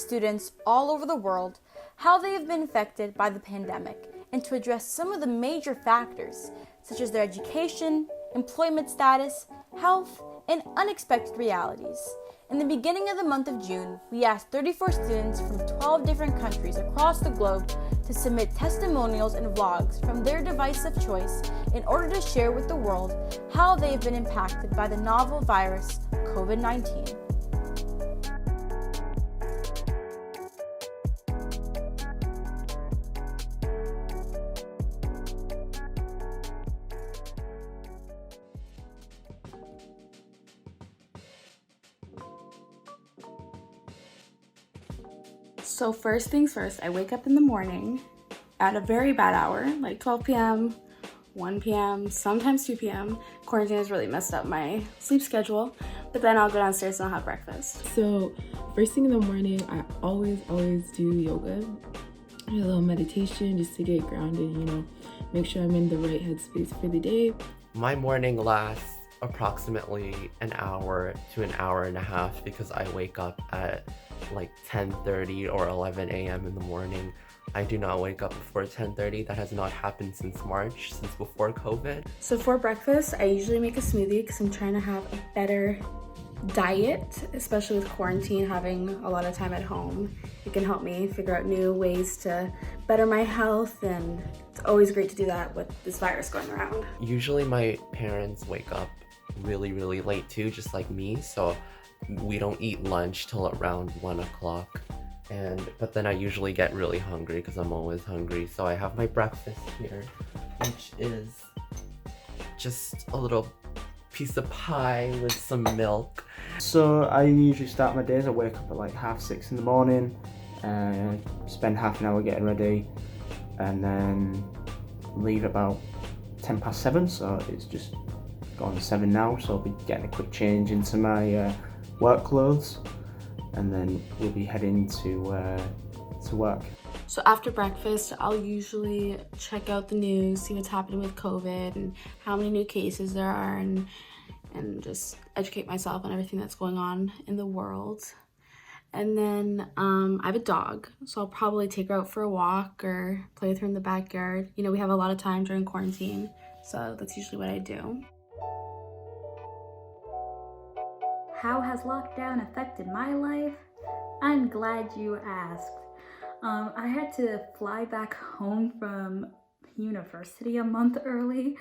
students all over the world how they have been affected by the pandemic and to address some of the major factors, such as their education, employment status, health, and unexpected realities. In the beginning of the month of June, we asked 34 students from 12 different countries across the globe to submit testimonials and vlogs from their device of choice in order to share with the world how they have been impacted by the novel virus COVID-19. So first things first, I wake up in the morning at a very bad hour, like 12 p.m., 1 p.m., sometimes 2 p.m. Quarantine has really messed up my sleep schedule, but then I'll go downstairs and I'll have breakfast. So first thing in the morning, I always do yoga. A little meditation just to get grounded, make sure I'm in the right headspace for the day. My morning lasts approximately an hour to an hour and a half because I wake up at like 10:30 or 11 a.m. in the morning. I do not wake up before 10:30. That has not happened since March, since before COVID. So for breakfast, I usually make a smoothie because I'm trying to have a better diet, especially with quarantine, having a lot of time at home. It can help me figure out new ways to better my health, and it's always great to do that with this virus going around. Usually my parents wake up really late too, just like me, so we don't eat lunch till around 1 o'clock. But then I usually get really hungry because I'm always hungry. So I have my breakfast here, which is just a little piece of pie with some milk. So I usually start my days, I wake up at like 6:30 in the morning, spend half an hour getting ready, and then leave about 7:10. So it's just gone 7 now, so I'll be getting a quick change into my work clothes, and then we'll be heading to work. So after breakfast, I'll usually check out the news, see what's happening with COVID and how many new cases there are, and just educate myself on everything that's going on in the world. And then I have a dog, so I'll probably take her out for a walk or play with her in the backyard. We have a lot of time during quarantine, so that's usually what I do. How has lockdown affected my life? I'm glad you asked. I had to fly back home from university a month early.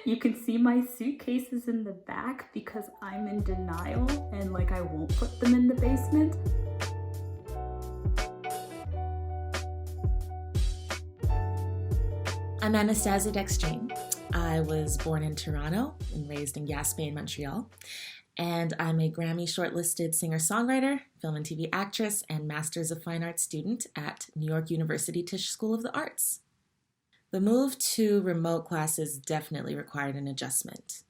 You can see my suitcases in the back because I'm in denial and I won't put them in the basement. I'm Anastasia Dextrine. I was born in Toronto and raised in Gaspé, Montreal. And I'm a Grammy shortlisted singer-songwriter, film and TV actress, and Masters of Fine Arts student at New York University Tisch School of the Arts. The move to remote classes definitely required an adjustment.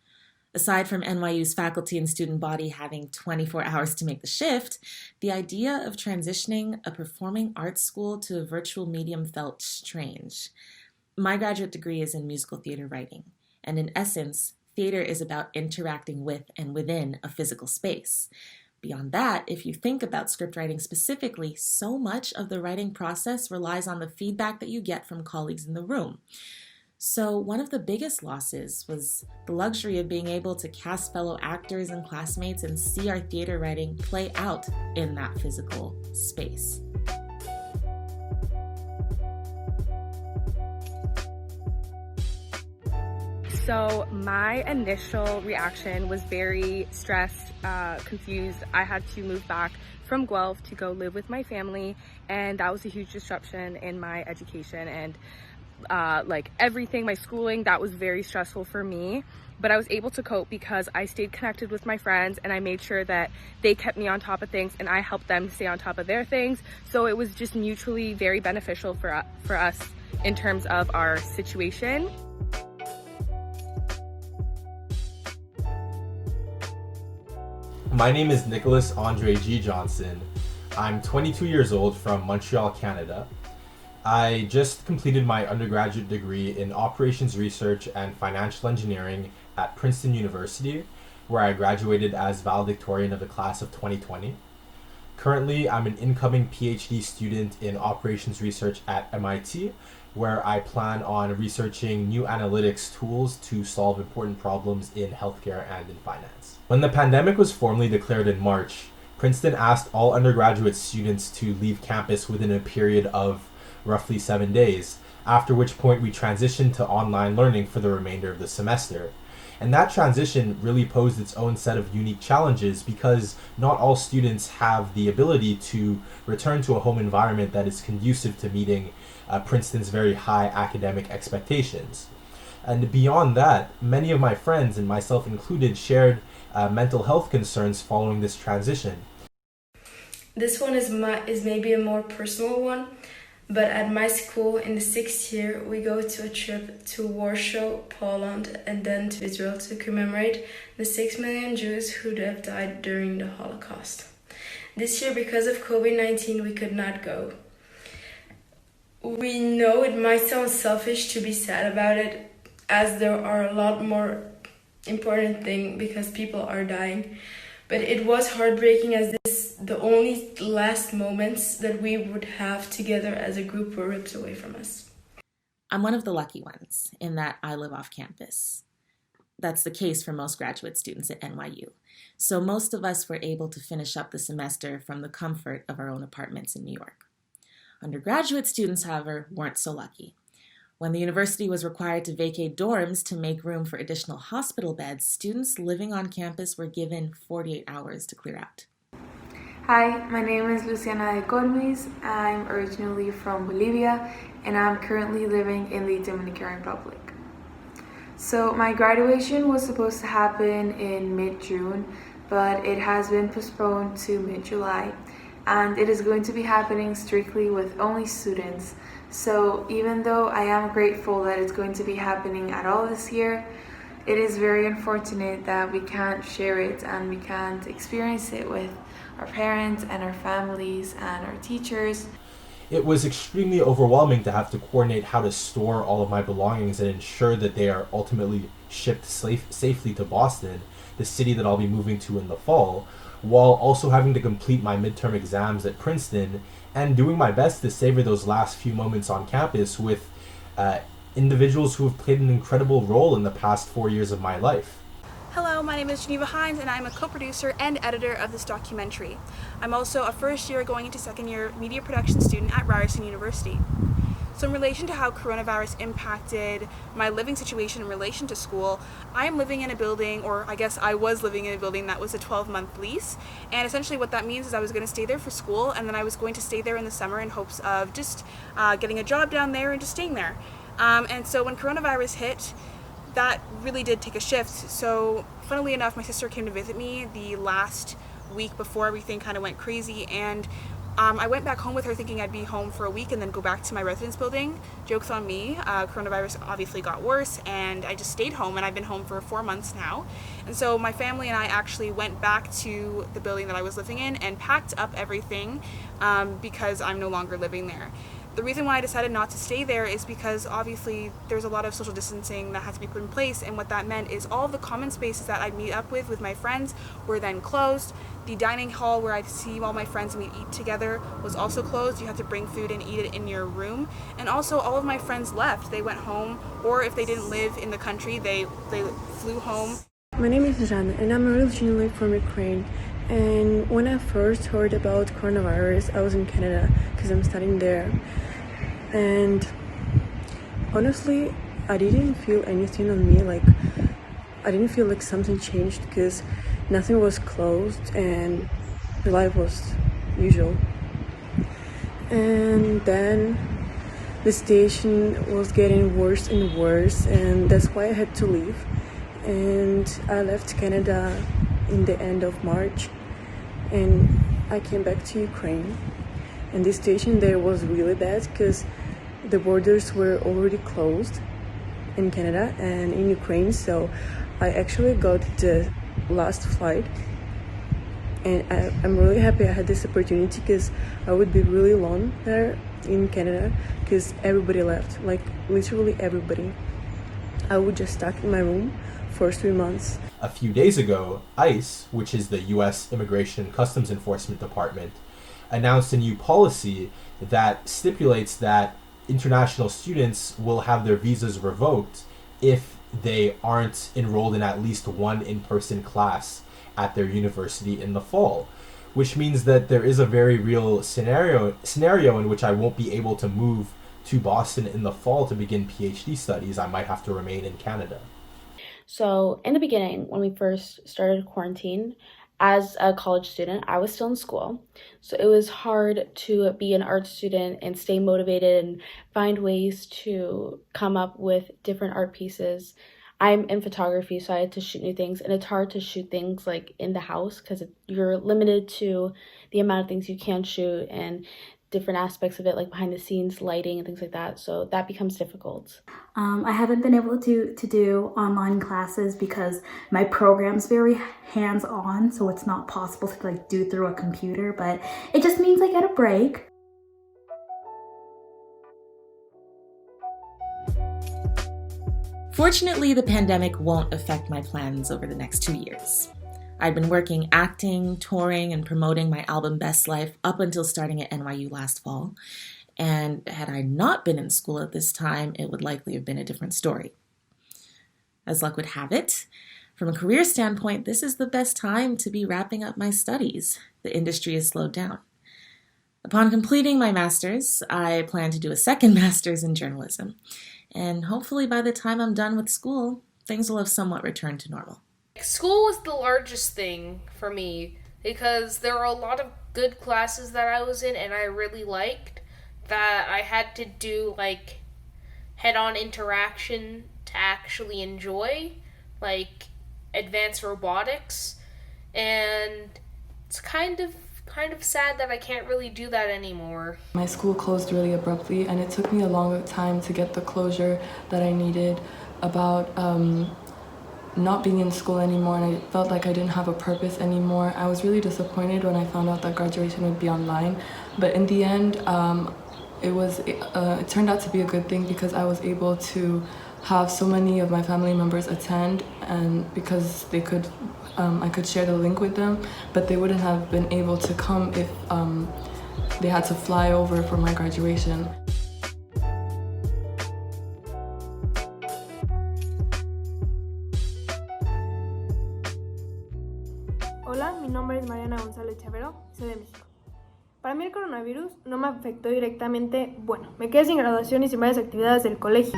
Aside from NYU's faculty and student body having 24 hours to make the shift, the idea of transitioning a performing arts school to a virtual medium felt strange. My graduate degree is in musical theater writing, and in essence, theater is about interacting with and within a physical space. Beyond that, if you think about script writing specifically, so much of the writing process relies on the feedback that you get from colleagues in the room. So one of the biggest losses was the luxury of being able to cast fellow actors and classmates and see our theater writing play out in that physical space. So my initial reaction was very stressed, confused. I had to move back from Guelph to go live with my family, and that was a huge disruption in my education and everything, my schooling. That was very stressful for me, but I was able to cope because I stayed connected with my friends and I made sure that they kept me on top of things and I helped them stay on top of their things. So it was just mutually very beneficial for us in terms of our situation. My name is Nicholas Andre G. Johnson. I'm 22 years old from Montreal, Canada. I just completed my undergraduate degree in operations research and financial engineering at Princeton University, where I graduated as valedictorian of the class of 2020. Currently, I'm an incoming PhD student in operations research at MIT, where I plan on researching new analytics tools to solve important problems in healthcare and in finance. When the pandemic was formally declared in March, Princeton asked all undergraduate students to leave campus within a period of roughly 7 days, after which point we transitioned to online learning for the remainder of the semester. And that transition really posed its own set of unique challenges because not all students have the ability to return to a home environment that is conducive to meeting Princeton's very high academic expectations. And beyond that, many of my friends, and myself included, shared mental health concerns following this transition. This one is maybe a more personal one, but at my school in the 6th year, we go to a trip to Warsaw, Poland, and then to Israel to commemorate the 6 million Jews who have died during the Holocaust. This year, because of COVID-19, we could not go. We know it might sound selfish to be sad about it, as there are a lot more important things because people are dying. But it was heartbreaking as the only last moments that we would have together as a group were ripped away from us. I'm one of the lucky ones in that I live off campus. That's the case for most graduate students at NYU. So most of us were able to finish up the semester from the comfort of our own apartments in New York. Undergraduate students, however, weren't so lucky. When the university was required to vacate dorms to make room for additional hospital beds, students living on campus were given 48 hours to clear out. Hi, my name is Luciana de Colmis. I'm originally from Bolivia and I'm currently living in the Dominican Republic. So my graduation was supposed to happen in mid-June, but it has been postponed to mid-July, and it is going to be happening strictly with only students. So even though I am grateful that it's going to be happening at all this year, it is very unfortunate that we can't share it and we can't experience it with our parents and our families and our teachers. It was extremely overwhelming to have to coordinate how to store all of my belongings and ensure that they are ultimately shipped safely to Boston, the city that I'll be moving to in the fall, while also having to complete my midterm exams at Princeton and doing my best to savor those last few moments on campus with individuals who have played an incredible role in the past 4 years of my life. Hello, my name is Geneva Hines and I'm a co-producer and editor of this documentary. I'm also a first year going into second year media production student at Ryerson University. So in relation to how coronavirus impacted my living situation in relation to school, I am living in a building, or I guess I was living in a building that was a 12-month lease. And essentially what that means is I was going to stay there for school, and then I was going to stay there in the summer in hopes of just getting a job down there and just staying there. And so when coronavirus hit, that really did take a shift. So funnily enough, my sister came to visit me the last week before everything kind of went crazy, and I went back home with her thinking I'd be home for a week and then go back to my residence building. Joke's on me. Coronavirus obviously got worse and I just stayed home, and I've been home for 4 months now. And so my family and I actually went back to the building that I was living in and packed up everything because I'm no longer living there. The reason why I decided not to stay there is because obviously there's a lot of social distancing that has to be put in place, and what that meant is all of the common spaces that I'd meet up with my friends were then closed. The dining hall where I'd see all my friends and we'd eat together was also closed. You had to bring food and eat it in your room. And also all of my friends left. They went home, or if they didn't live in the country, they flew home. My name is Zhana and I'm originally from Ukraine. And when I first heard about coronavirus, I was in Canada because I'm studying there. And honestly, I didn't feel anything on me, like I didn't feel like something changed because nothing was closed and life was usual. And then the situation was getting worse and worse, and that's why I had to leave. And I left Canada in the end of March and I came back to Ukraine. And the situation there was really bad because the borders were already closed in Canada and in Ukraine. So I actually got the last flight, and I'm really happy I had this opportunity because I would be really alone there in Canada because everybody left, like literally everybody. I would just stuck in my room for 3 months. A few days ago, ICE, which is the U.S. Immigration and Customs Enforcement Department, announced a new policy that stipulates that international students will have their visas revoked if they aren't enrolled in at least one in-person class at their university in the fall, which means that there is a very real scenario in which I won't be able to move to Boston in the fall to begin PhD studies. I might have to remain in Canada. So in the beginning, when we first started quarantine, as a college student, I was still in school. So it was hard to be an art student and stay motivated and find ways to come up with different art pieces. I'm in photography, so I had to shoot new things, and it's hard to shoot things like in the house because you're limited to the amount of things you can shoot and different aspects of it, like behind the scenes lighting and things like that. So that becomes difficult. I haven't been able to do online classes because my program's very hands-on, so it's not possible to like do through a computer, but it just means I get a break. Fortunately, the pandemic won't affect my plans over the next 2 years. I'd been working acting, touring, and promoting my album Best Life up until starting at NYU last fall. And had I not been in school at this time, it would likely have been a different story. As luck would have it, from a career standpoint, this is the best time to be wrapping up my studies. The industry has slowed down. Upon completing my master's, I plan to do a second master's in journalism. And hopefully by the time I'm done with school, things will have somewhat returned to normal. School was the largest thing for me because there were a lot of good classes that I was in and I really liked that I had to do like head-on interaction to actually enjoy, like advanced robotics, and it's kind of sad that I can't really do that anymore. My school closed really abruptly, and it took me a long time to get the closure that I needed about not being in school anymore, and I felt like I didn't have a purpose anymore. I was really disappointed when I found out that graduation would be online, but in the end, it turned out to be a good thing because I was able to have so many of my family members attend, and because they could, I could share the link with them, but they wouldn't have been able to come if they had to fly over for my graduation. Hola, mi nombre es Mariana González Chavero, soy de México. Para mí el coronavirus no me afectó directamente, bueno, me quedé sin graduación y sin varias actividades del colegio.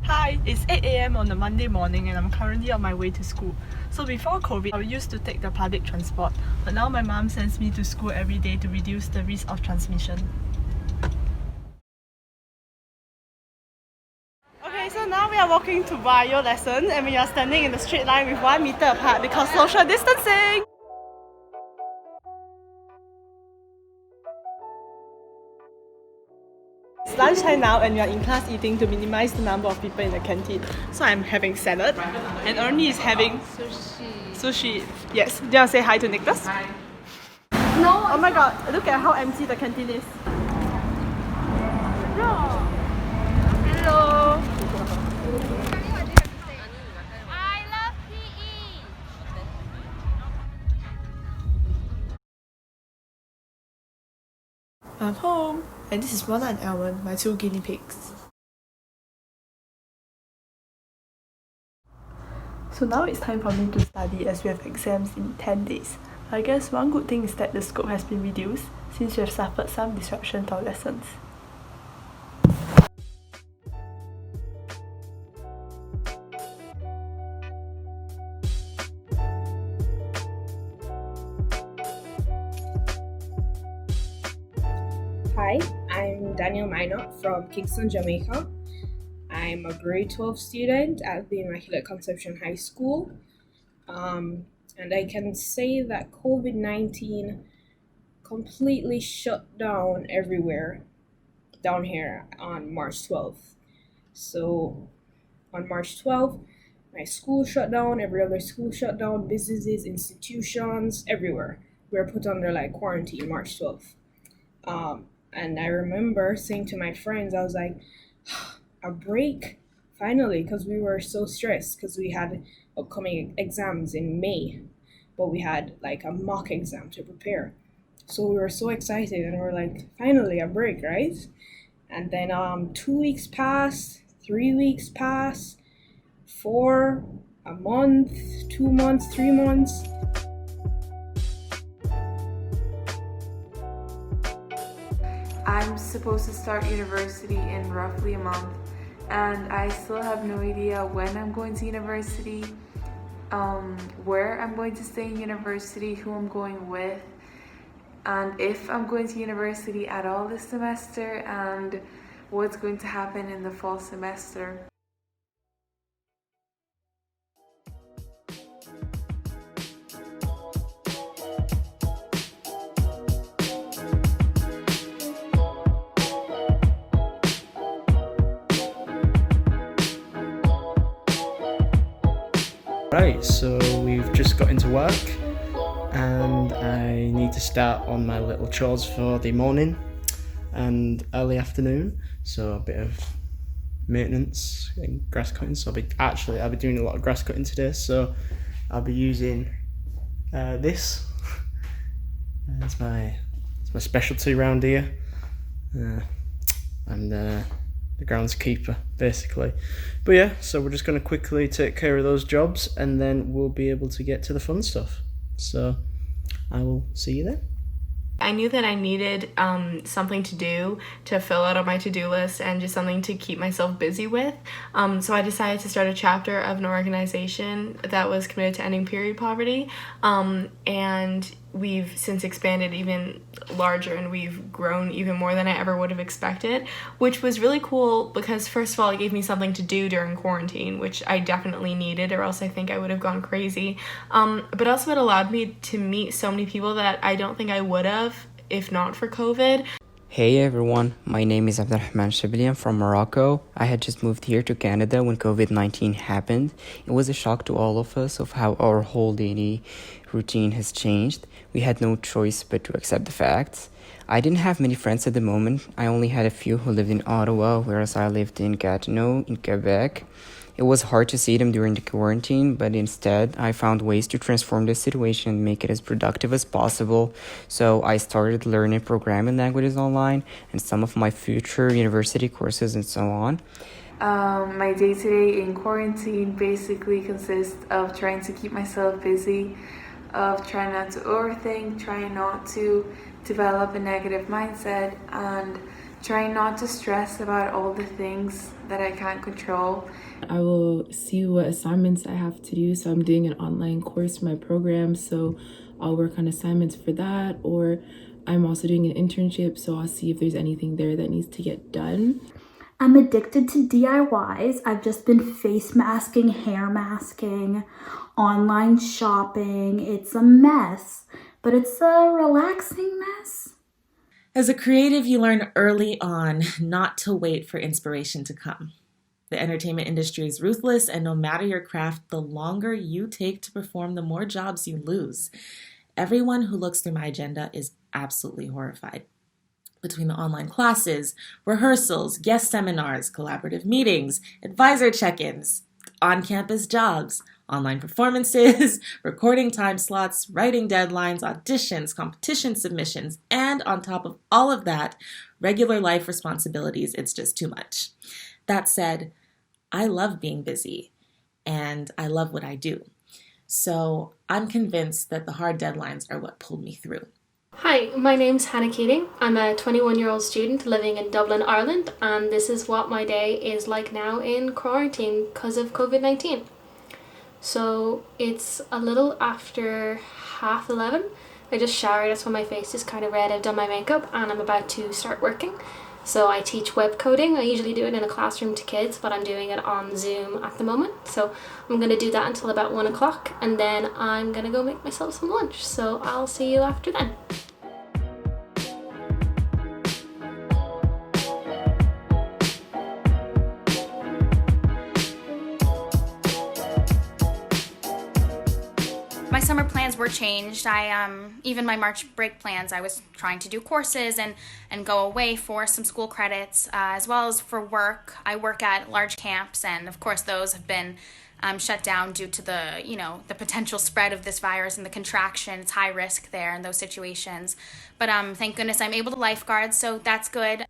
Hi, it's 8 a.m. on a Monday morning and I'm currently on my way to school. So before COVID, I used to take the public transport, but now my mom sends me to school every day to reduce the risk of transmission. Okay, so now we are walking to bio lesson and we are standing in the straight line with 1 meter apart because social distancing! It's lunchtime now and we are in class eating to minimize the number of people in the canteen. So I'm having salad and Ernie is having sushi. Yes, do you want to say hi to Nicholas? Hi. No! Oh my god, look at how empty the canteen is. Hello! I love PE! I'm home, and this is Mona and Elwin, my 2 guinea pigs. So now it's time for me to study as we have exams in 10 days. I guess one good thing is that the scope has been reduced since we have suffered some disruption to our lessons. Hi, I'm Daniel Minot from Kingston, Jamaica. I'm a grade 12 student at the Immaculate Conception High School. And I can say that COVID-19 completely shut down everywhere down here on March 12th. So on March 12th, my school shut down, every other school shut down, businesses, institutions, everywhere. we were put under like quarantine March 12th. And I remember saying to my friends, I was like, a break, finally, because we were so stressed because we had upcoming exams in May, but we had like a mock exam to prepare. So we were so excited and we're like, finally, a break, right? And then 2 weeks passed, 3 weeks passed, 4, a month, 2 months, 3 months. I'm supposed to start university in roughly a month, and I still have no idea when I'm going to university, where I'm going to stay in university, who I'm going with, and if I'm going to university at all this semester, and what's going to happen in the fall semester. Right, so we've just got into work and I need to start on my little chores for the morning and early afternoon, so a bit of maintenance and grass cutting. So I'll be doing a lot of grass cutting today, so I'll be using this as my specialty around here. I'm the groundskeeper basically, but yeah, so we're just going to quickly take care of those jobs and then we'll be able to get to the fun stuff. So I will see you then. I knew that I needed something to do to fill out on my to-do list and just something to keep myself busy with. So I decided to start a chapter of an organization that was committed to ending period poverty. And we've since expanded even larger and we've grown even more than I ever would have expected, which was really cool because first of all, it gave me something to do during quarantine, which I definitely needed or else I think I would have gone crazy. But also it allowed me to meet so many people that I don't think I would have if not for COVID. Hey everyone, my name is Abdurrahman Shibli. I'm from Morocco. I had just moved here to Canada when COVID-19 happened. It was a shock to all of us of how our whole daily routine has changed. We had no choice but to accept the facts. I didn't have many friends at the moment. I only had a few who lived in Ottawa, whereas I lived in Gatineau in Quebec. It was hard to see them during the quarantine, but instead I found ways to transform the situation and make it as productive as possible. So I started learning programming languages online and some of my future university courses and so on. My day-to-day in quarantine basically consists of trying to keep myself busy, of trying not to overthink, trying not to develop a negative mindset, and trying not to stress about all the things that I can't control. I will see what assignments I have to do. So I'm doing an online course for my program, so I'll work on assignments for that, or I'm also doing an internship, so I'll see if there's anything there that needs to get done. I'm addicted to DIYs. I've just been face masking, hair masking, online shopping. It's a mess, but it's a relaxing mess. As a creative, you learn early on not to wait for inspiration to come. The entertainment industry is ruthless, and no matter your craft, the longer you take to perform, the more jobs you lose. Everyone who looks through my agenda is absolutely horrified. Between the online classes, rehearsals, guest seminars, collaborative meetings, advisor check-ins, on-campus jobs, online performances, recording time slots, writing deadlines, auditions, competition submissions, and on top of all of that, regular life responsibilities, it's just too much. That said, I love being busy and I love what I do. So I'm convinced that the hard deadlines are what pulled me through. Hi, my name's Hannah Keating. I'm a 21-year-old student living in Dublin, Ireland, and this is what my day is like now in quarantine because of COVID-19. So it's a little after 11:30. I just showered, that's why my face is kind of red. I've done my makeup and I'm about to start working. So I teach web coding. I usually do it in a classroom to kids, but I'm doing it on Zoom at the moment. So I'm going to do that until about 1 o'clock and then I'm going to go make myself some lunch. So I'll see you after then. My summer plans were changed. Even my March break plans, I was trying to do courses and go away for some school credits, as well as for work. I work at large camps, and of course those have been shut down due to the potential spread of this virus and the contraction. It's high risk there in those situations. But thank goodness I'm able to lifeguard, so that's good.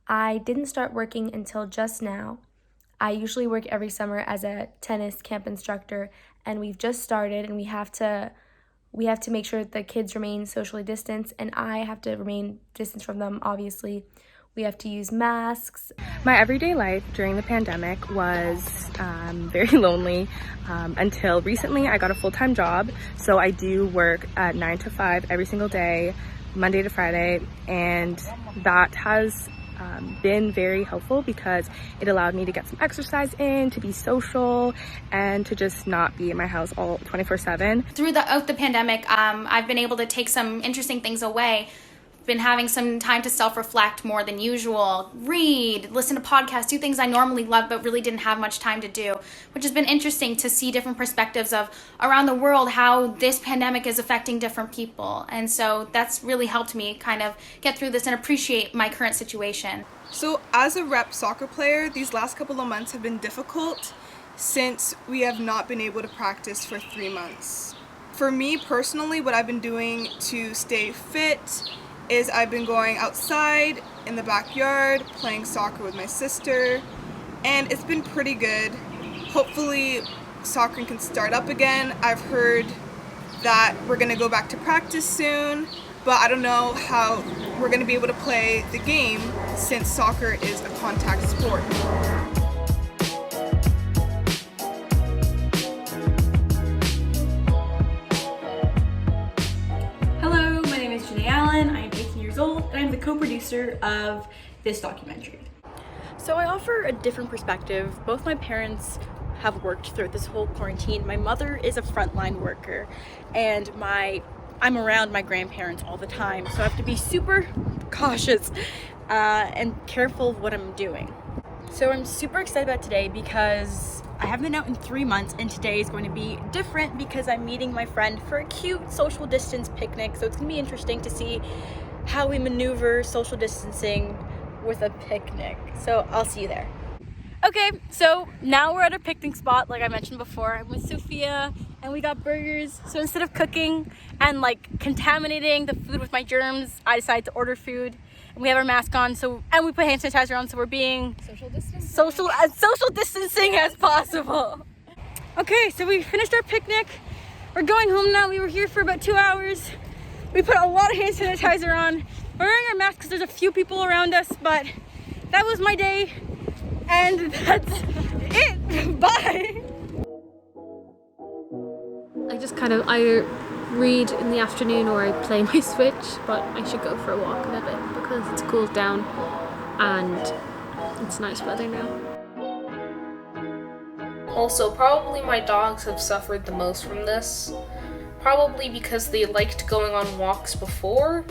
I didn't start working until just now. I usually work every summer as a tennis camp instructor, and we've just started, and we have to make sure that the kids remain socially distanced, and I have to remain distanced from them, obviously. We have to use masks. My everyday life during the pandemic was very lonely until recently I got a full-time job. So I do work at 9 to 5 every single day, Monday to Friday, and that has been very helpful because it allowed me to get some exercise in, to be social, and to just not be in my house all 24/7. Throughout the pandemic, I've been able to take some interesting things away. Been having some time to self-reflect more than usual, read, listen to podcasts, do things I normally love but really didn't have much time to do, which has been interesting to see different perspectives of around the world how this pandemic is affecting different people. And so that's really helped me kind of get through this and appreciate my current situation. So as a rep soccer player, these last couple of months have been difficult since we have not been able to practice for 3 months. For me personally, what I've been doing to stay fit is I've been going outside in the backyard, playing soccer with my sister, and it's been pretty good. Hopefully soccer can start up again. I've heard that we're gonna go back to practice soon, but I don't know how we're gonna be able to play the game since soccer is a contact sport. Hello, my name is Janae Allen. I'm 18 years old, and I'm the co-producer of this documentary. So I offer a different perspective. Both my parents have worked throughout this whole quarantine. My mother is a frontline worker, and I'm around my grandparents all the time, so I have to be super cautious and careful of what I'm doing. So I'm super excited about today because I haven't been out in 3 months, and today is going to be different because I'm meeting my friend for a cute social distance picnic. So it's going to be interesting to see how we maneuver social distancing with a picnic. So I'll see you there. Okay, so now we're at a picnic spot, like I mentioned before. I'm with Sophia, and we got burgers. So instead of cooking and contaminating the food with my germs, I decided to order food. And we have our mask on, and we put hand sanitizer on, so we're being social distancing as possible. Okay, so we finished our picnic. We're going home now. We were here for about 2 hours. We put a lot of hand sanitizer on. We're wearing our masks because there's a few people around us, but that was my day, and that's it. Bye. I just I read in the afternoon or I play my Switch, but I should go for a walk in a bit because it's cooled down and it's nice weather now. Also, probably my dogs have suffered the most from this. Probably because they liked going on walks before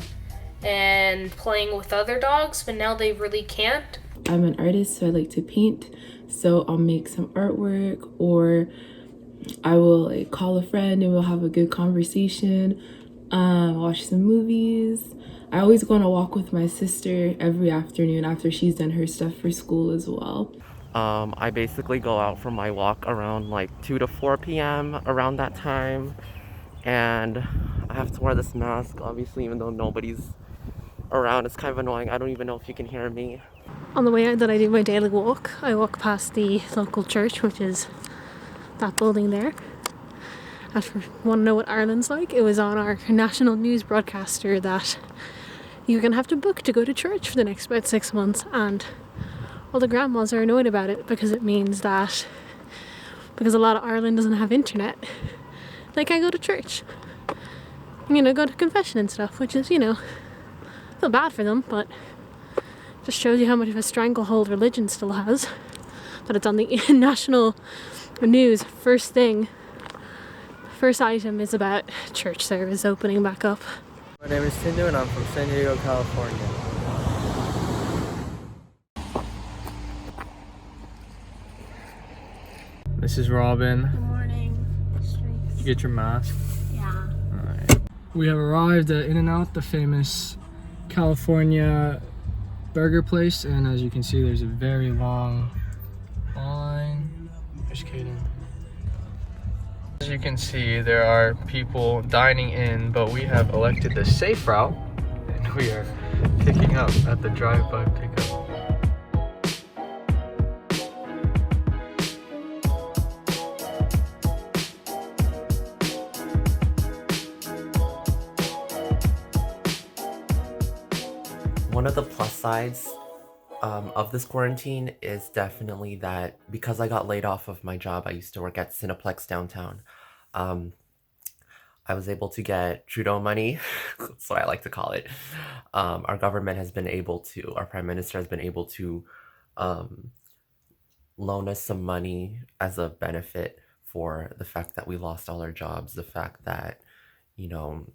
and playing with other dogs, but now they really can't. I'm an artist, so I like to paint. So I'll make some artwork, or I will call a friend and we'll have a good conversation, watch some movies. I always go on a walk with my sister every afternoon after she's done her stuff for school as well. I basically go out for my walk around 2 to 4 p.m. around that time, and I have to wear this mask, obviously, even though nobody's around. It's kind of annoying. I don't even know if you can hear me. On the way out that I do my daily walk, I walk past the local church, which is that building there. And if you want to know what Ireland's like, it was on our national news broadcaster that you're going to have to book to go to church for the next about 6 months, and all the grandmas are annoyed about it because it means that because a lot of Ireland doesn't have internet, they can't go to church. Go to confession and stuff, which is, feel bad for them, but just shows you how much of a stranglehold religion still has, that it's on the national news. First item is about church service opening back up. My name is Tindu and I'm from San Diego, California. This is Robin. Good morning. Did you get your mask? Yeah. We have arrived at In-N-Out, the famous California burger place, and as you can see, there's a very long line. There's Kaden. As you can see, there are people dining in, but we have elected the safe route, and we are picking up at the drive-by pickup. One of the plus sides of this quarantine is definitely that because I got laid off of my job, I used to work at Cineplex downtown. I was able to get Trudeau money, that's what I like to call it. Our government has been able to, our Prime Minister has been able to loan us some money as a benefit for the fact that we lost all our jobs, the fact that, you know,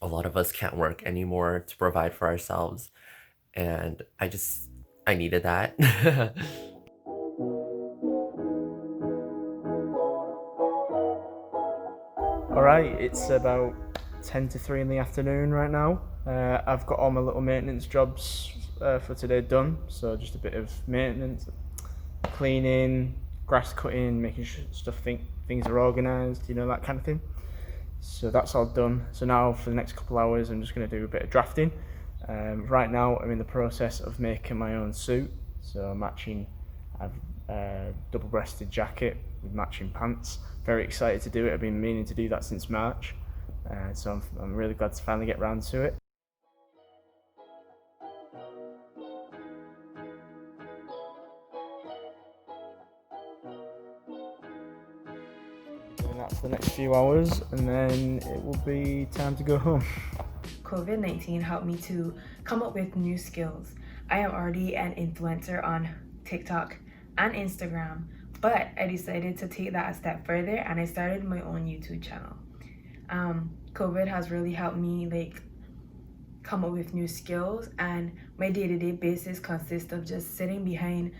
a lot of us can't work anymore to provide for ourselves, and I needed that. Alright, it's about 10 to 3 in the afternoon right now. I've got all my little maintenance jobs for today done, so just a bit of maintenance, cleaning, grass cutting, making sure things are organised, you know, that kind of thing. So that's all done. So now for the next couple hours I'm just going to do a bit of drafting. Right now I'm in the process of making my own suit, so matching, I've double-breasted jacket with matching pants. Very excited to do it. I've been meaning to do that since March, so I'm really glad to finally get round to it. Doing that for the next few hours, and then it will be time to go home. COVID-19 helped me to come up with new skills. I am already an influencer on TikTok and Instagram, but I decided to take that a step further and I started my own YouTube channel. COVID has really helped me come up with new skills, and my day-to-day basis consists of just sitting behind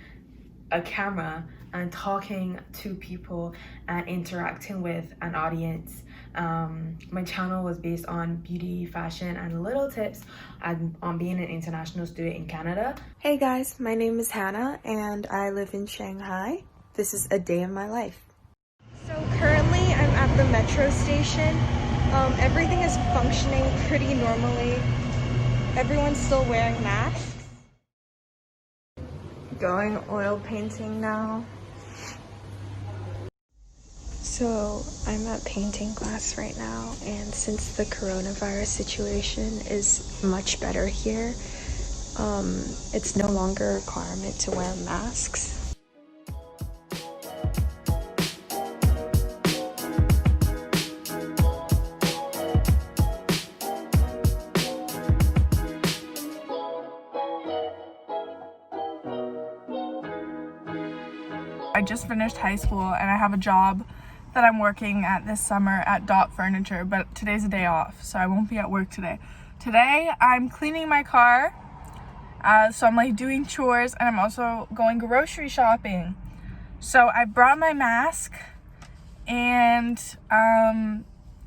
a camera and talking to people and interacting with an audience. My channel was based on beauty, fashion, and little tips on being an international student in Canada. Hey guys, my name is Hannah and I live in Shanghai. This is a day in my life. So currently I'm at the metro station. Everything is functioning pretty normally. Everyone's still wearing masks. Going oil painting now. So I'm at painting class right now, and since the coronavirus situation is much better here, it's no longer a requirement to wear masks. I just finished high school and I have a job that I'm working at this summer at Dot Furniture, but today's a day off, so I won't be at work today. Today I'm cleaning my car, so I'm doing chores, and I'm also going grocery shopping. So I brought my mask, and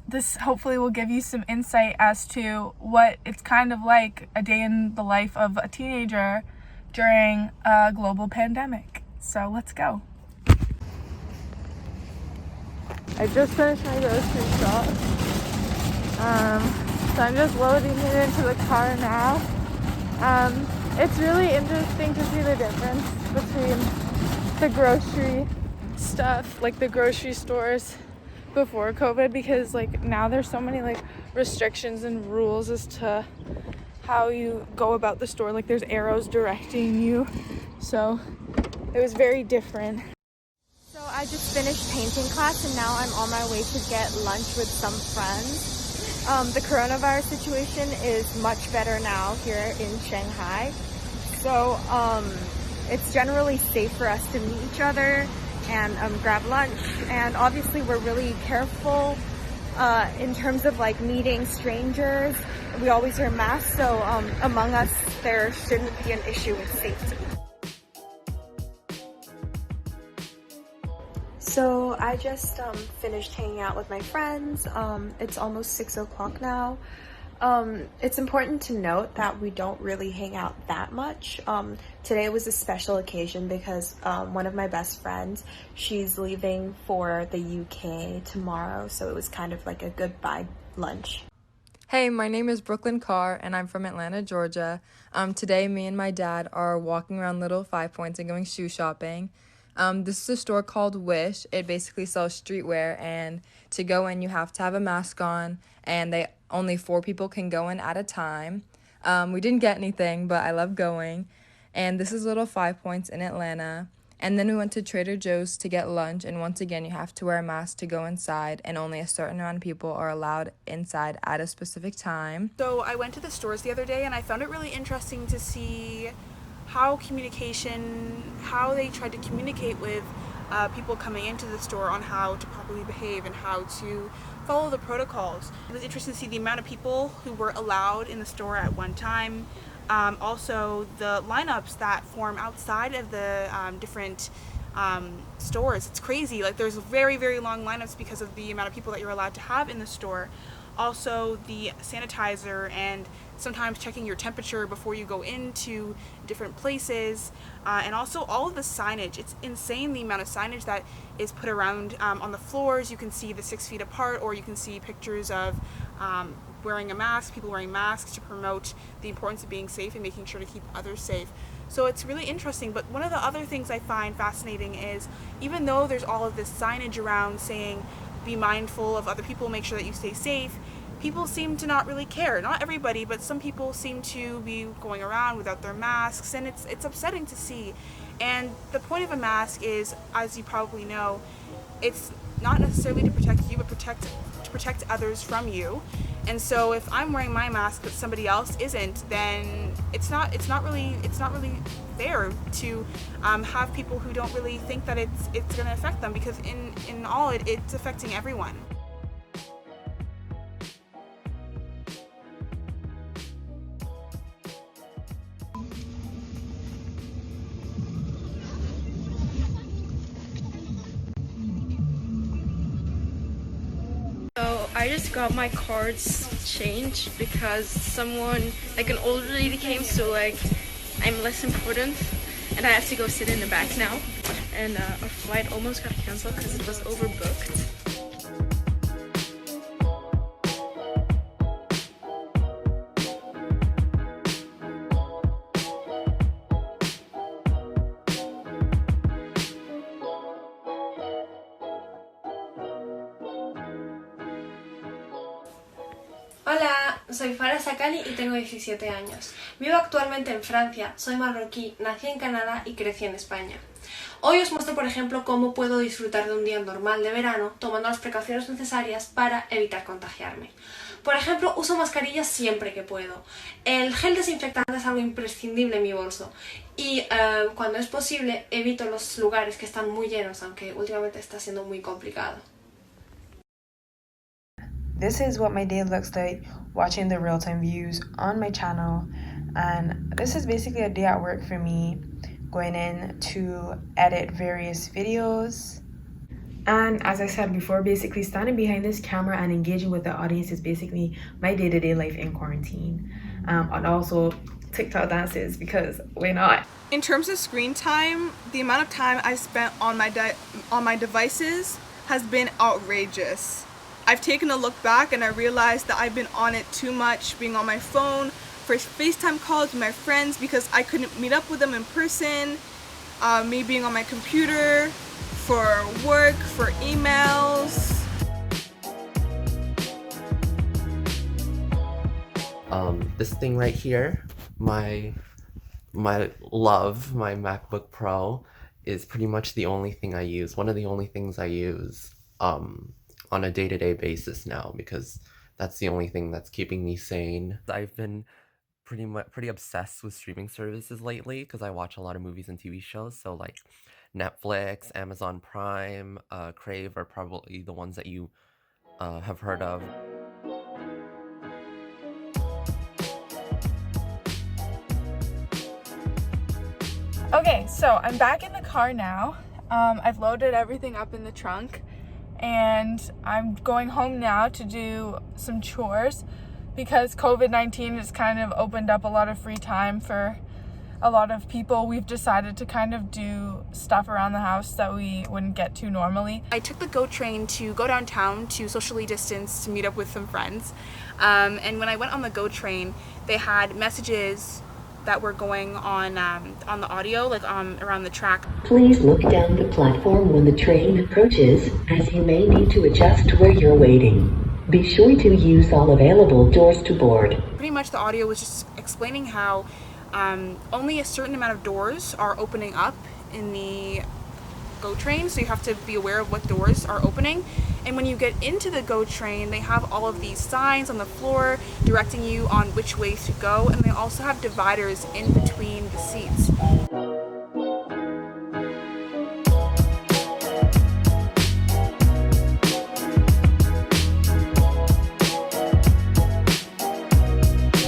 this hopefully will give you some insight as to what it's kind of like a day in the life of a teenager during a global pandemic. So let's go. I just finished my grocery shop, so I'm just loading it into the car now. It's really interesting to see the difference between the grocery stuff, the grocery stores before COVID, because now there's so many restrictions and rules as to how you go about the store. There's arrows directing you, so it was very different. So I just finished painting class and now I'm on my way to get lunch with some friends. The coronavirus situation is much better now here in Shanghai. So it's generally safe for us to meet each other and grab lunch. And obviously we're really careful in terms of meeting strangers. We always wear masks, so among us there shouldn't be an issue with safety. So I just finished hanging out with my friends. It's almost 6 o'clock now. It's important to note that we don't really hang out that much. Today was a special occasion because one of my best friends, she's leaving for the UK tomorrow, so it was kind of like a goodbye lunch. Hey, my name is Brooklyn Carr, and I'm from Atlanta, Georgia. Today, me and my dad are walking around Little 5 Points and going shoe shopping. This is a store called Wish. It basically sells streetwear, and to go in, you have to have a mask on, and only 4 people can go in at a time. We didn't get anything, but I love going. And this is Little 5 Points in Atlanta. And then we went to Trader Joe's to get lunch, and once again, you have to wear a mask to go inside, and only a certain amount of people are allowed inside at a specific time. So I went to the stores the other day, and I found it really interesting to see how they tried to communicate with people coming into the store on how to properly behave and how to follow the protocols. It was interesting to see the amount of people who were allowed in the store at one time. Also, the lineups that form outside of the different stores. It's crazy. Like, there's very, very long lineups because of the amount of people that you're allowed to have in the store. Also, the sanitizer and sometimes checking your temperature before you go into different places. And also all of the signage. It's insane the amount of signage that is put around on the floors. You can see the 6 feet apart, or you can see pictures of wearing a mask, people wearing masks to promote the importance of being safe and making sure to keep others safe. So it's really interesting. But one of the other things I find fascinating is, even though there's all of this signage around saying be mindful of other people, make sure that you stay safe, people seem to not really care. Not everybody, but some people seem to be going around without their masks, and it's upsetting to see. And the point of a mask is, as you probably know, it's not necessarily to protect you, but to protect others from you. And so if I'm wearing my mask but somebody else isn't, then it's not really fair to have people who don't really think that it's going to affect them, because in all it's affecting everyone. So I just got my cards changed because someone, like an old lady, came, so like I'm less important and I have to go sit in the back now. And our flight almost got canceled because it was overbooked. Hola, soy Farah Sakali y tengo 17 años. Vivo actualmente en Francia, soy marroquí, nací en Canadá y crecí en España. Hoy os muestro, por ejemplo, cómo puedo disfrutar de un día normal de verano tomando las precauciones necesarias para evitar contagiarme. Por ejemplo, uso mascarillas siempre que puedo. El gel desinfectante es algo imprescindible en mi bolso y cuando es posible evito los lugares que están muy llenos, aunque últimamente está siendo muy complicado. This is what my day looks like watching the real-time views on my channel, and this is basically a day at work for me, going in to edit various videos. And as I said before, basically standing behind this camera and engaging with the audience is basically my day-to-day life in quarantine. And also TikTok dances, because why not? In terms of screen time, the amount of time I spent on my devices has been outrageous. I've taken a look back and I realized that I've been on it too much, being on my phone for FaceTime calls with my friends because I couldn't meet up with them in person, me being on my computer for work, for emails. This thing right here, my MacBook Pro, is pretty much the only thing I use. One of the only things I use on a day-to-day basis now, because that's the only thing that's keeping me sane. I've been pretty obsessed with streaming services lately because I watch a lot of movies and TV shows. So like Netflix, Amazon Prime, Crave are probably the ones that you have heard of. Okay, so I'm back in the car now, I've loaded everything up in the trunk, and I'm going home now to do some chores because COVID-19 has kind of opened up a lot of free time for a lot of people. We've decided to kind of do stuff around the house that we wouldn't get to normally. I took the GO train to go downtown to socially distance to meet up with some friends. And when I went on the GO train, they had messages that were going on the audio, like around the track. Please look down the platform when the train approaches, as you may need to adjust where you're waiting. Be sure to use all available doors to board. Pretty much the audio was just explaining how only a certain amount of doors are opening up in the GO train, so you have to be aware of what doors are opening. And when you get into the GO train, they have all of these signs on the floor directing you on which way to go, and they also have dividers in between the seats.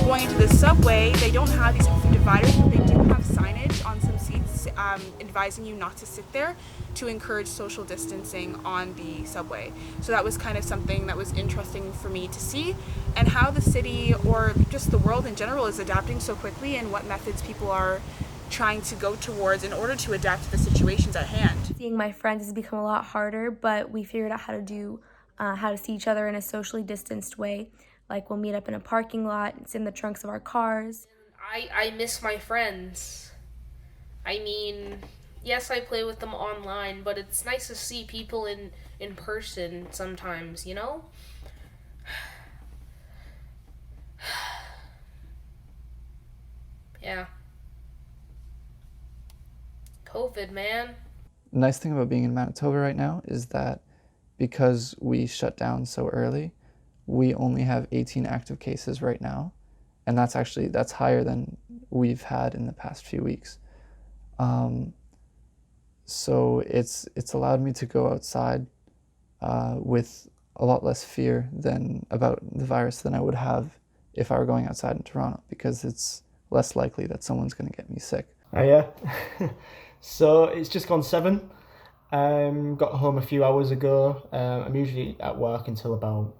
Going into the subway, they don't have these types of dividers, but they do have signage on some seats advising you not to sit there to encourage social distancing on the subway. So that was kind of something that was interesting for me to see, and how the city, or just the world in general, is adapting so quickly, and what methods people are trying to go towards in order to adapt to the situations at hand. Seeing my friends has become a lot harder, but we figured out how to see each other in a socially distanced way. Like, we'll meet up in a parking lot, it's in the trunks of our cars. I miss my friends. I mean, yes, I play with them online, but it's nice to see people in person sometimes, you know? Yeah. COVID, man. The nice thing about being in Manitoba right now is that because we shut down so early, we only have 18 active cases right now, and that's higher than we've had in the past few weeks. So it's allowed me to go outside with a lot less fear about the virus than I would have if I were going outside in Toronto, because it's less likely that someone's going to get me sick. Yeah. So it's just gone 7. Got home a few hours ago. I'm usually at work until about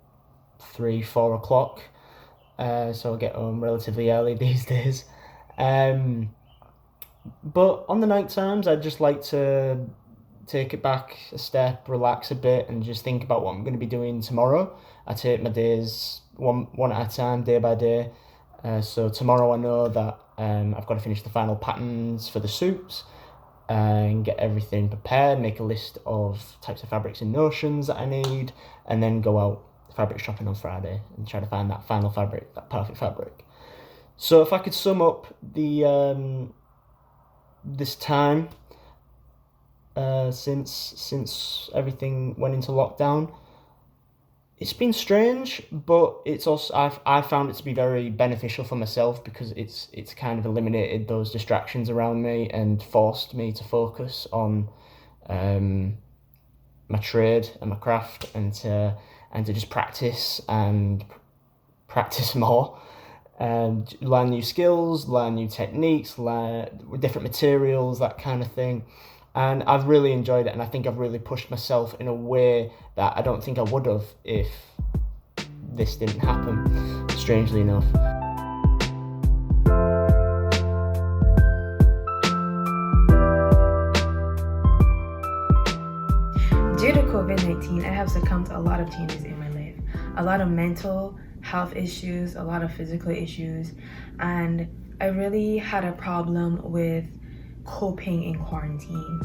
3-4 o'clock, so I get home relatively early these days. But on the night times, I'd just like to take it back a step, relax a bit, and just think about what I'm going to be doing tomorrow. I take my days one at a time, day by day. So tomorrow I know that I've got to finish the final patterns for the suits and get everything prepared, make a list of types of fabrics and notions that I need, and then go out fabric shopping on Friday and try to find that final fabric, that perfect fabric. So if I could sum up the this time since everything went into lockdown, it's been strange, but it's also I've found it to be very beneficial for myself, because it's kind of eliminated those distractions around me and forced me to focus on my trade and my craft, and to just practice more, and learn new skills, learn new techniques, learn different materials, that kind of thing. And I've really enjoyed it, and I think I've really pushed myself in a way that I don't think I would have if this didn't happen, strangely enough. Due to COVID-19, I have succumbed to a lot of changes in my life. A lot of mental health issues, a lot of physical issues, and I really had a problem with coping in quarantine.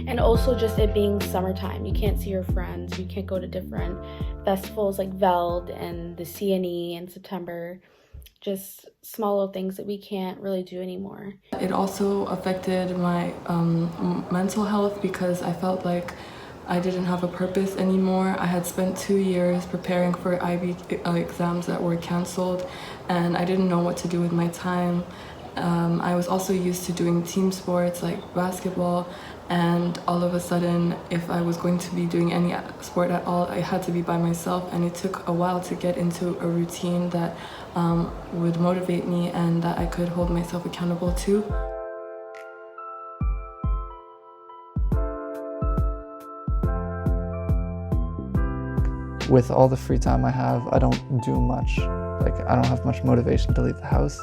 And also just it being summertime, you can't see your friends, you can't go to different festivals like Veld and the CNE in September, just small little things that we can't really do anymore. It also affected my mental health, because I felt like I didn't have a purpose anymore. I had spent 2 years preparing for IB exams that were canceled, and I didn't know what to do with my time. I was also used to doing team sports like basketball, and all of a sudden, if I was going to be doing any sport at all, I had to be by myself, and it took a while to get into a routine that would motivate me and that I could hold myself accountable to. With all the free time I have, I don't do much. Like, I don't have much motivation to leave the house.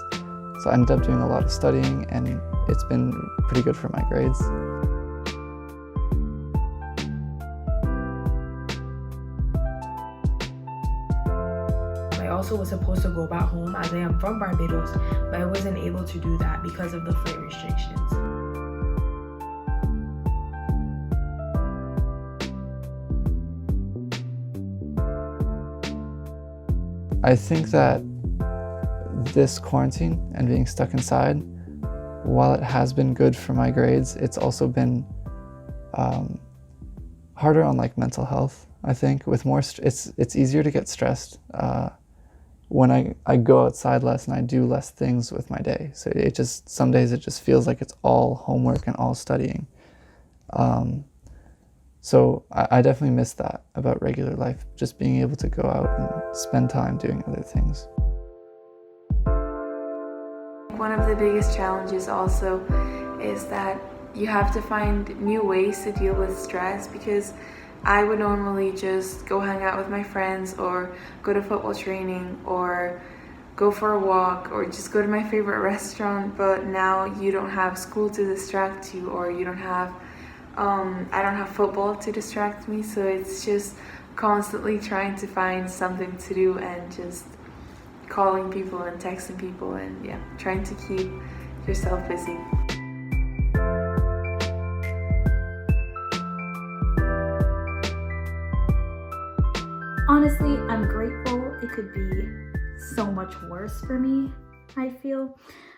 So I ended up doing a lot of studying, and it's been pretty good for my grades. I also was supposed to go back home as I am from Barbados, but I wasn't able to do that because of the flight restrictions. I think that this quarantine and being stuck inside, while it has been good for my grades, it's also been harder on like mental health. I think with more, it's easier to get stressed when I go outside less and I do less things with my day. So it just, some days it just feels like it's all homework and all studying. So I definitely miss that about regular life, just being able to go out and spend time doing other things. One of the biggest challenges also is that you have to find new ways to deal with stress, because I would normally just go hang out with my friends or go to football training or go for a walk or just go to my favorite restaurant, but now you don't have school to distract you, or you don't have I don't have football to distract me, so it's just constantly trying to find something to do and just calling people and texting people and yeah, trying to keep yourself busy. Honestly, I'm grateful. It could be so much worse for me, I feel.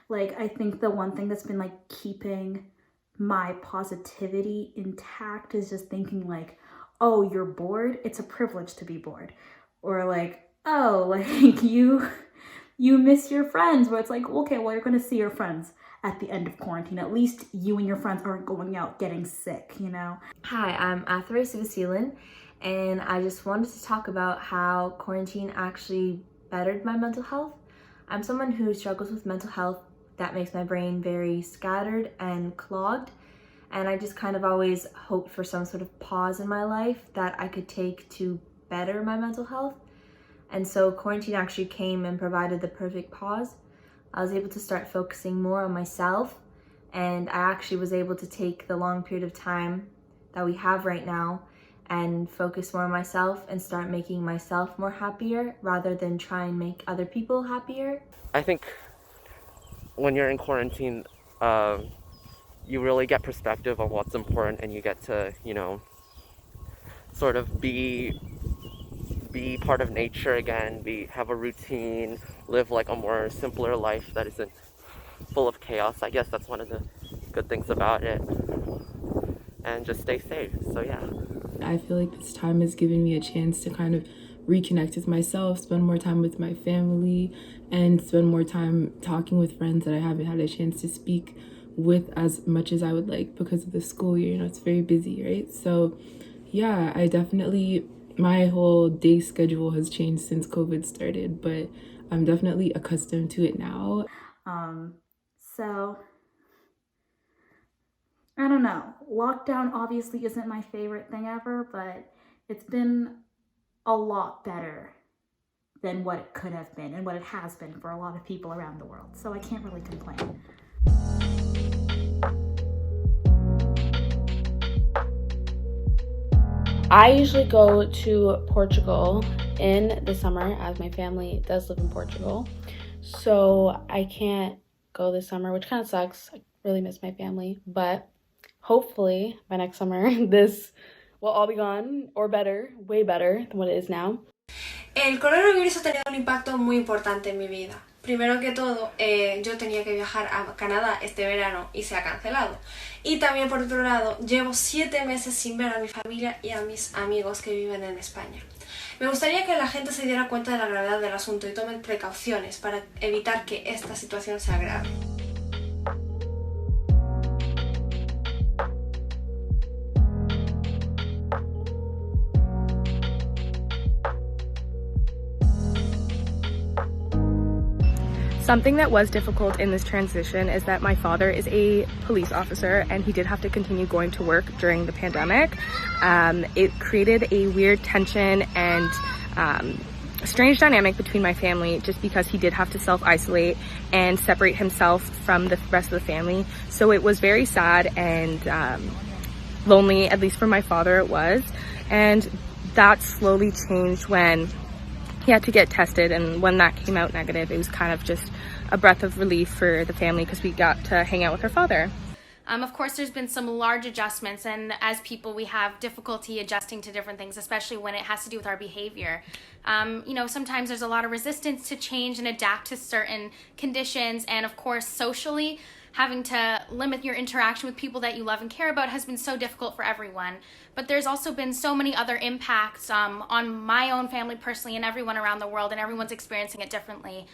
Like, I think the one thing that's been like keeping my positivity intact is just thinking like, oh, you're bored? It's a privilege to be bored. Or like, oh, like you miss your friends, where it's like, okay, well, you're gonna see your friends at the end of quarantine. At least you and your friends aren't going out getting sick, you know? Hi, I'm Atheres Vasilin, and I just wanted to talk about how quarantine actually bettered my mental health. I'm someone who struggles with mental health that makes my brain very scattered and clogged, and I just kind of always hoped for some sort of pause in my life that I could take to better my mental health. And so quarantine actually came and provided the perfect pause. I was able to start focusing more on myself, and I actually was able to take the long period of time that we have right now and focus more on myself and start making myself more happier rather than try and make other people happier. I think when you're in quarantine, you really get perspective on what's important, and you get to, you know, sort of be part of nature again, have a routine, live like a more simpler life that isn't full of chaos. I guess that's one of the good things about it. And just stay safe, so yeah. I feel like this time is giving me a chance to kind of reconnect with myself, spend more time with my family, and spend more time talking with friends that I haven't had a chance to speak with as much as I would like because of the school year. You know, it's very busy, right? So yeah, I definitely, my whole day schedule has changed since COVID started, but I'm definitely accustomed to it now. So I don't know. Lockdown obviously isn't my favorite thing ever, but it's been a lot better than what it could have been and what it has been for a lot of people around the world. So I can't really complain. I usually go to Portugal in the summer, as my family does live in Portugal. So I can't go this summer, which kind of sucks. I really miss my family, but hopefully by next summer this will all be gone, or better, way better than what it is now. El coronavirus ha tenido un impacto muy importante en mi vida. Primero que todo, yo tenía que viajar a Canadá este verano y se ha cancelado. Y también, por otro lado, llevo 7 meses sin ver a mi familia y a mis amigos que viven en España. Me gustaría que la gente se diera cuenta de la gravedad del asunto y tomen precauciones para evitar que esta situación se agrave. Something that was difficult in this transition is that my father is a police officer and he did have to continue going to work during the pandemic. It created a weird tension and strange dynamic between my family just because he did have to self-isolate and separate himself from the rest of the family. So it was very sad and lonely, at least for my father it was. And that slowly changed when he had to get tested, and when that came out negative, it was kind of just a breath of relief for the family because we got to hang out with our father. Of course, there's been some large adjustments, and as people, we have difficulty adjusting to different things, especially when it has to do with our behavior. Sometimes there's a lot of resistance to change and adapt to certain conditions, and of course, socially, having to limit your interaction with people that you love and care about has been so difficult for everyone. But there's also been so many other impacts on my own family personally and everyone around the world, and everyone's experiencing it differently.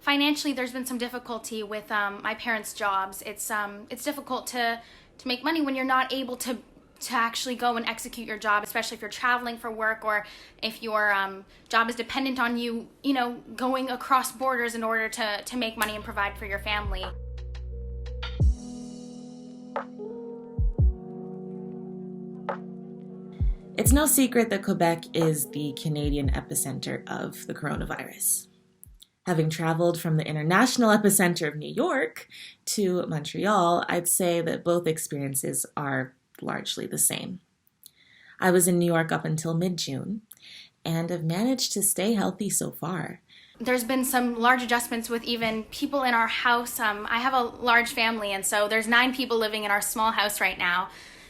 Financially, there's been some difficulty with my parents' jobs. It's difficult to make money when you're not able to actually go and execute your job, especially if you're traveling for work or if your job is dependent on you, going across borders in order to make money and provide for your family. It's no secret that Quebec is the Canadian epicenter of the coronavirus. Having traveled from the international epicenter of New York to Montreal, I'd say that both experiences are largely the same. I was in New York up until mid-June, and have managed to stay healthy so far. There's been some large adjustments with even people in our house. I have a large family, and so there's 9 people living in our small house right now.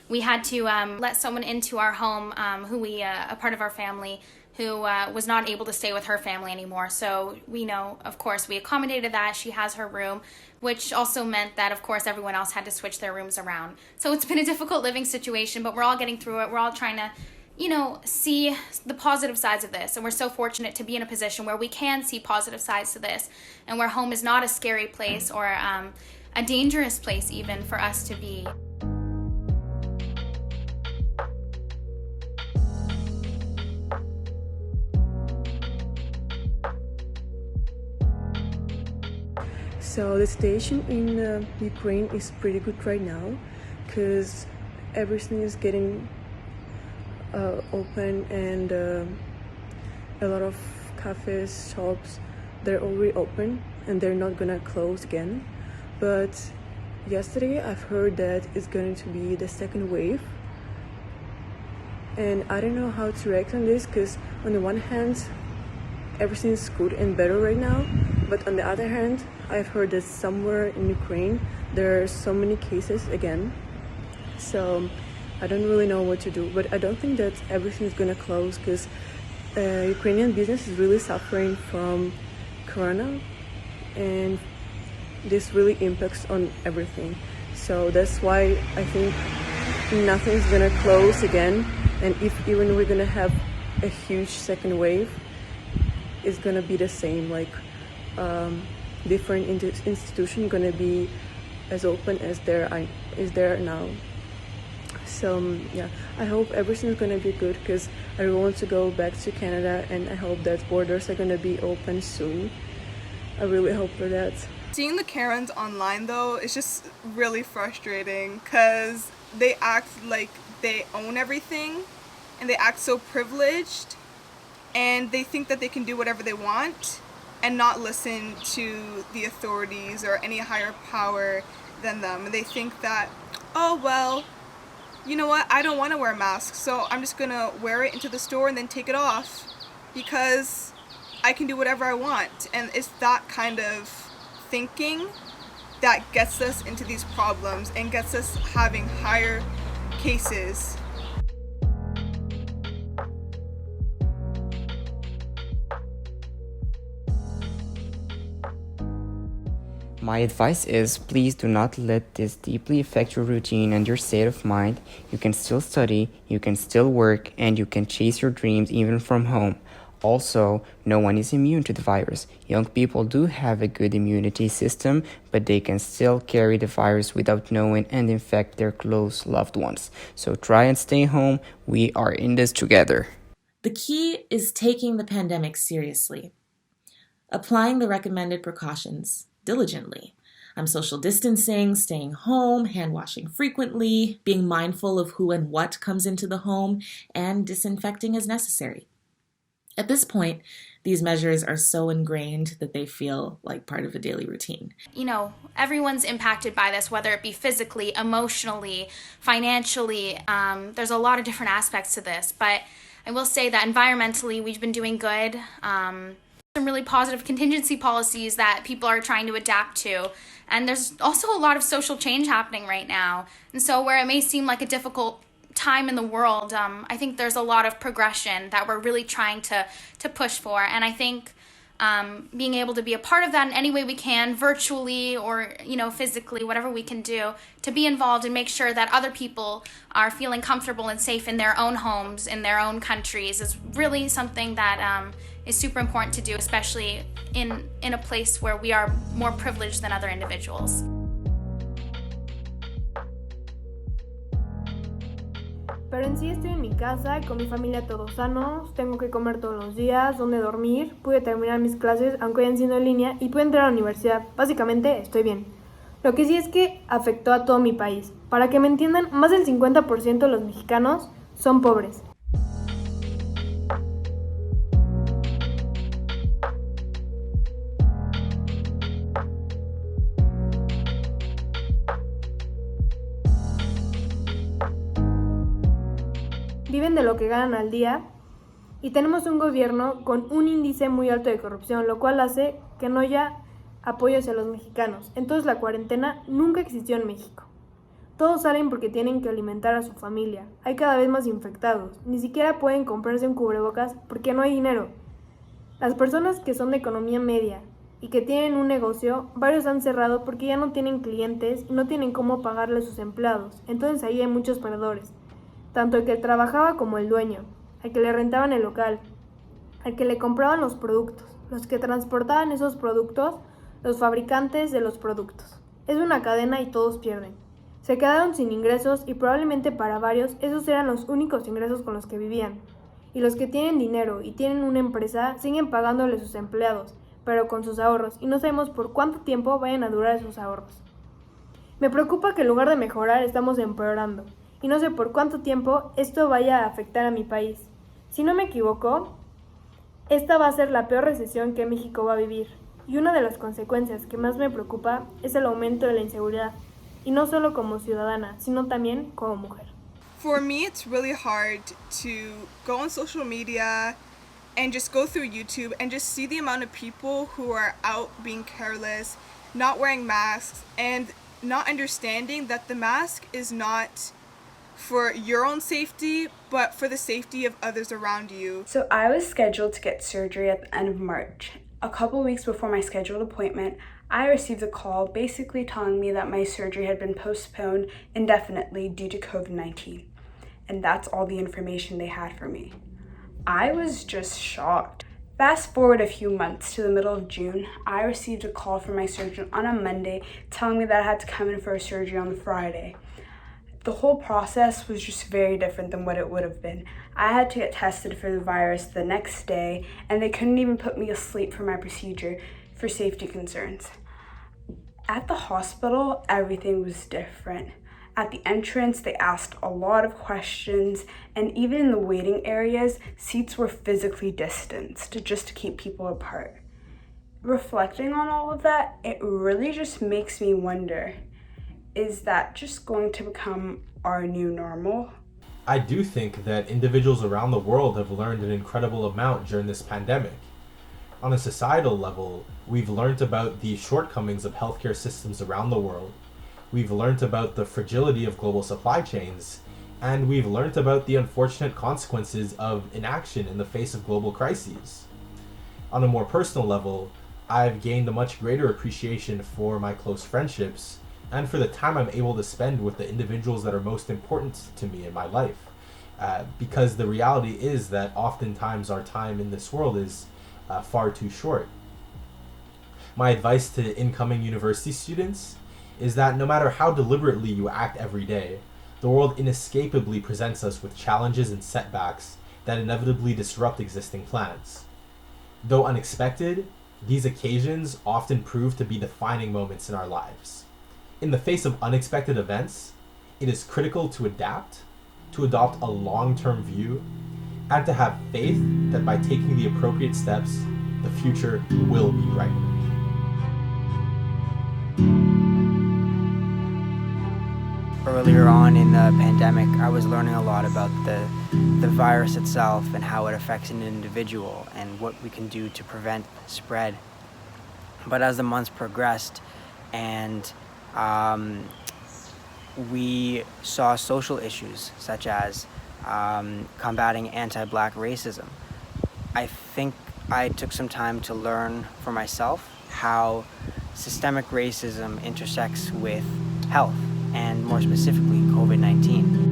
We had to let someone into our home a part of our family, who was not able to stay with her family anymore. So of course, we accommodated that. She has her room, which also meant that, of course, everyone else had to switch their rooms around. So it's been a difficult living situation, but we're all getting through it. We're all trying to, see the positive sides of this. And we're so fortunate to be in a position where we can see positive sides to this, and where home is not a scary place or a dangerous place even for us to be. So the situation in Ukraine is pretty good right now because everything is getting open, and a lot of cafes, shops, they're already open and they're not gonna close again. But yesterday I've heard that it's going to be the second wave, and I don't know how to react on this because on the one hand everything is good and better right now, but on the other hand I've heard that somewhere in Ukraine there are so many cases again. So I don't really know what to do, but I don't think that everything is gonna close because Ukrainian business is really suffering from Corona, and this really impacts on everything. So that's why I think nothing's gonna close again, and if even we're gonna have a huge second wave, it's gonna be the same, like different institutions gonna be as open as there now. So yeah, I hope everything's gonna be good because I really want to go back to Canada, and I hope that borders are gonna be open soon. I really hope for that. Seeing the Karens online though is just really frustrating because they act like they own everything and they act so privileged, and they think that they can do whatever they want and not listen to the authorities or any higher power than them. And they think that, oh well, you know what, I don't want to wear a mask, so I'm just gonna wear it into the store and then take it off because I can do whatever I want. And it's that kind of thinking that gets us into these problems and gets us having higher cases. My advice is, please do not let this deeply affect your routine and your state of mind. You can still study, you can still work, and you can chase your dreams even from home. Also, no one is immune to the virus. Young people do have a good immunity system, but they can still carry the virus without knowing and infect their close loved ones. So try and stay home. We are in this together. The key is taking the pandemic seriously. applying the recommended precautions diligently. I'm social distancing, staying home, hand washing frequently, being mindful of who and what comes into the home, and disinfecting as necessary. At this point, these measures are so ingrained that they feel like part of a daily routine. You know, everyone's impacted by this, whether it be physically, emotionally, financially. There's a lot of different aspects to this, but I will say that environmentally, we've been doing good. Some really positive contingency policies that people are trying to adapt to. And there's also a lot of social change happening right now. And so where it may seem like a difficult time in the world, I think there's a lot of progression that we're really trying to push for. And I think being able to be a part of that in any way we can, virtually or, you know, physically, whatever we can do, to be involved and make sure that other people are feeling comfortable and safe in their own homes, in their own countries, is really something that is super important to do, especially in a place where we are more privileged than other individuals. Pero en sí estoy en mi casa, con mi familia todos sanos, tengo que comer todos los días, dónde dormir, pude terminar mis clases aunque hayan sido en línea y pude entrar a la universidad. Básicamente estoy bien. Lo que sí es que afectó a todo mi país. Para que me entiendan, más del 50% de los mexicanos son pobres. Viven de lo que ganan al día y tenemos un gobierno con un índice muy alto de corrupción, lo cual hace que no haya apoyo hacia los mexicanos. Entonces la cuarentena nunca existió en México. Todos salen porque tienen que alimentar a su familia. Hay cada vez más infectados. Ni siquiera pueden comprarse un cubrebocas porque no hay dinero. Las personas que son de economía media y que tienen un negocio, varios han cerrado porque ya no tienen clientes y no tienen cómo pagarle a sus empleados. Entonces ahí hay muchos perdedores. Tanto el que trabajaba como el dueño, al que le rentaban el local, al que le compraban los productos, los que transportaban esos productos, los fabricantes de los productos. Es una cadena y todos pierden. Se quedaron sin ingresos y probablemente para varios esos eran los únicos ingresos con los que vivían. Y los que tienen dinero y tienen una empresa siguen pagándole a sus empleados, pero con sus ahorros, y no sabemos por cuánto tiempo vayan a durar esos ahorros. Me preocupa que en lugar de mejorar estamos empeorando. Y no sé por cuánto tiempo esto vaya a afectar a mi país. Si no me equivoco, esta va a ser la peor recesión que México va a vivir. Y una de las consecuencias que más me preocupa es el aumento de la inseguridad. Y no solo como ciudadana, sino también como mujer. For me, it's really hard to go on social media and just go through YouTube and just see the amount of people who are out being careless, not wearing masks, and not understanding that the mask is not for your own safety, but for the safety of others around you. So I was scheduled to get surgery at the end of March. A couple weeks before my scheduled appointment, I received a call basically telling me that my surgery had been postponed indefinitely due to COVID-19. And that's all the information they had for me. I was just shocked. Fast forward a few months to the middle of June, I received a call from my surgeon on a Monday telling me that I had to come in for a surgery on the Friday. The whole process was just very different than what it would have been. I had to get tested for the virus the next day, and they couldn't even put me asleep for my procedure for safety concerns. At the hospital, everything was different. At the entrance, they asked a lot of questions, and even in the waiting areas, seats were physically distanced just to keep people apart. Reflecting on all of that, it really just makes me wonder, is that just going to become our new normal? I do think that individuals around the world have learned an incredible amount during this pandemic. On a societal level, we've learned about the shortcomings of healthcare systems around the world. We've learned about the fragility of global supply chains, and we've learned about the unfortunate consequences of inaction in the face of global crises. On a more personal level, I've gained a much greater appreciation for my close friendships and for the time I'm able to spend with the individuals that are most important to me in my life. Because the reality is that oftentimes our time in this world is far too short. My advice to incoming university students is that no matter how deliberately you act every day, the world inescapably presents us with challenges and setbacks that inevitably disrupt existing plans. Though unexpected, These occasions often prove to be defining moments in our lives. In the face of unexpected events, it is critical to adapt, to adopt a long-term view, and to have faith that by taking the appropriate steps, the future will be brighter. Earlier on in the pandemic, I was learning a lot about the virus itself and how it affects an individual and what we can do to prevent spread. But as the months progressed and we saw social issues such as combating anti-Black racism, I think I took some time to learn for myself how systemic racism intersects with health, and more specifically, COVID-19.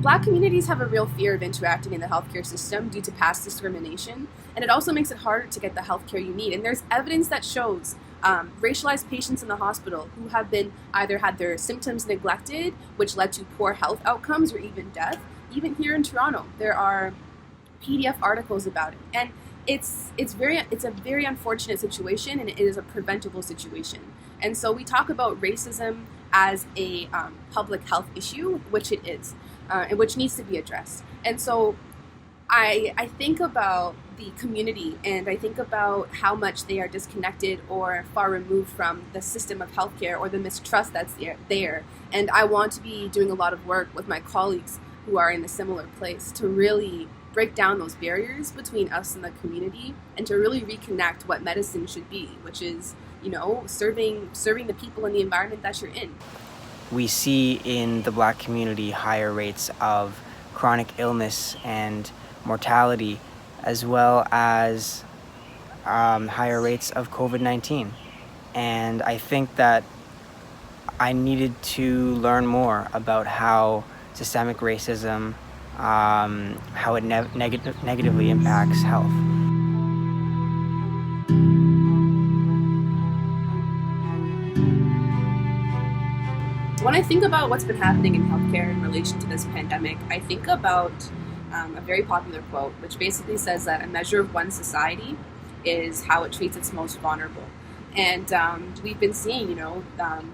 Black communities have a real fear of interacting in the healthcare system due to past discrimination, and it also makes it harder to get the healthcare you need. And there's evidence that shows racialized patients in the hospital who have been either had their symptoms neglected, which led to poor health outcomes or even death. Even here in Toronto, there are PDF articles about it, and it's a very unfortunate situation, and it is a preventable situation. And so we talk about racism as a public health issue, which it is, and which needs to be addressed. And so I think about the community, and I think about how much they are disconnected or far removed from the system of healthcare or the mistrust that's there. And I want to be doing a lot of work with my colleagues who are in a similar place to really break down those barriers between us and the community, and to really reconnect what medicine should be, which is, you know, serving the people in the environment that you're in. We see in the Black community higher rates of chronic illness and mortality, as well as higher rates of COVID-19. And I think that I needed to learn more about how systemic racism, how it negatively impacts health. When I think about what's been happening in healthcare in relation to this pandemic, I think about a very popular quote, which basically says that a measure of one's society is how it treats its most vulnerable. And we've been seeing,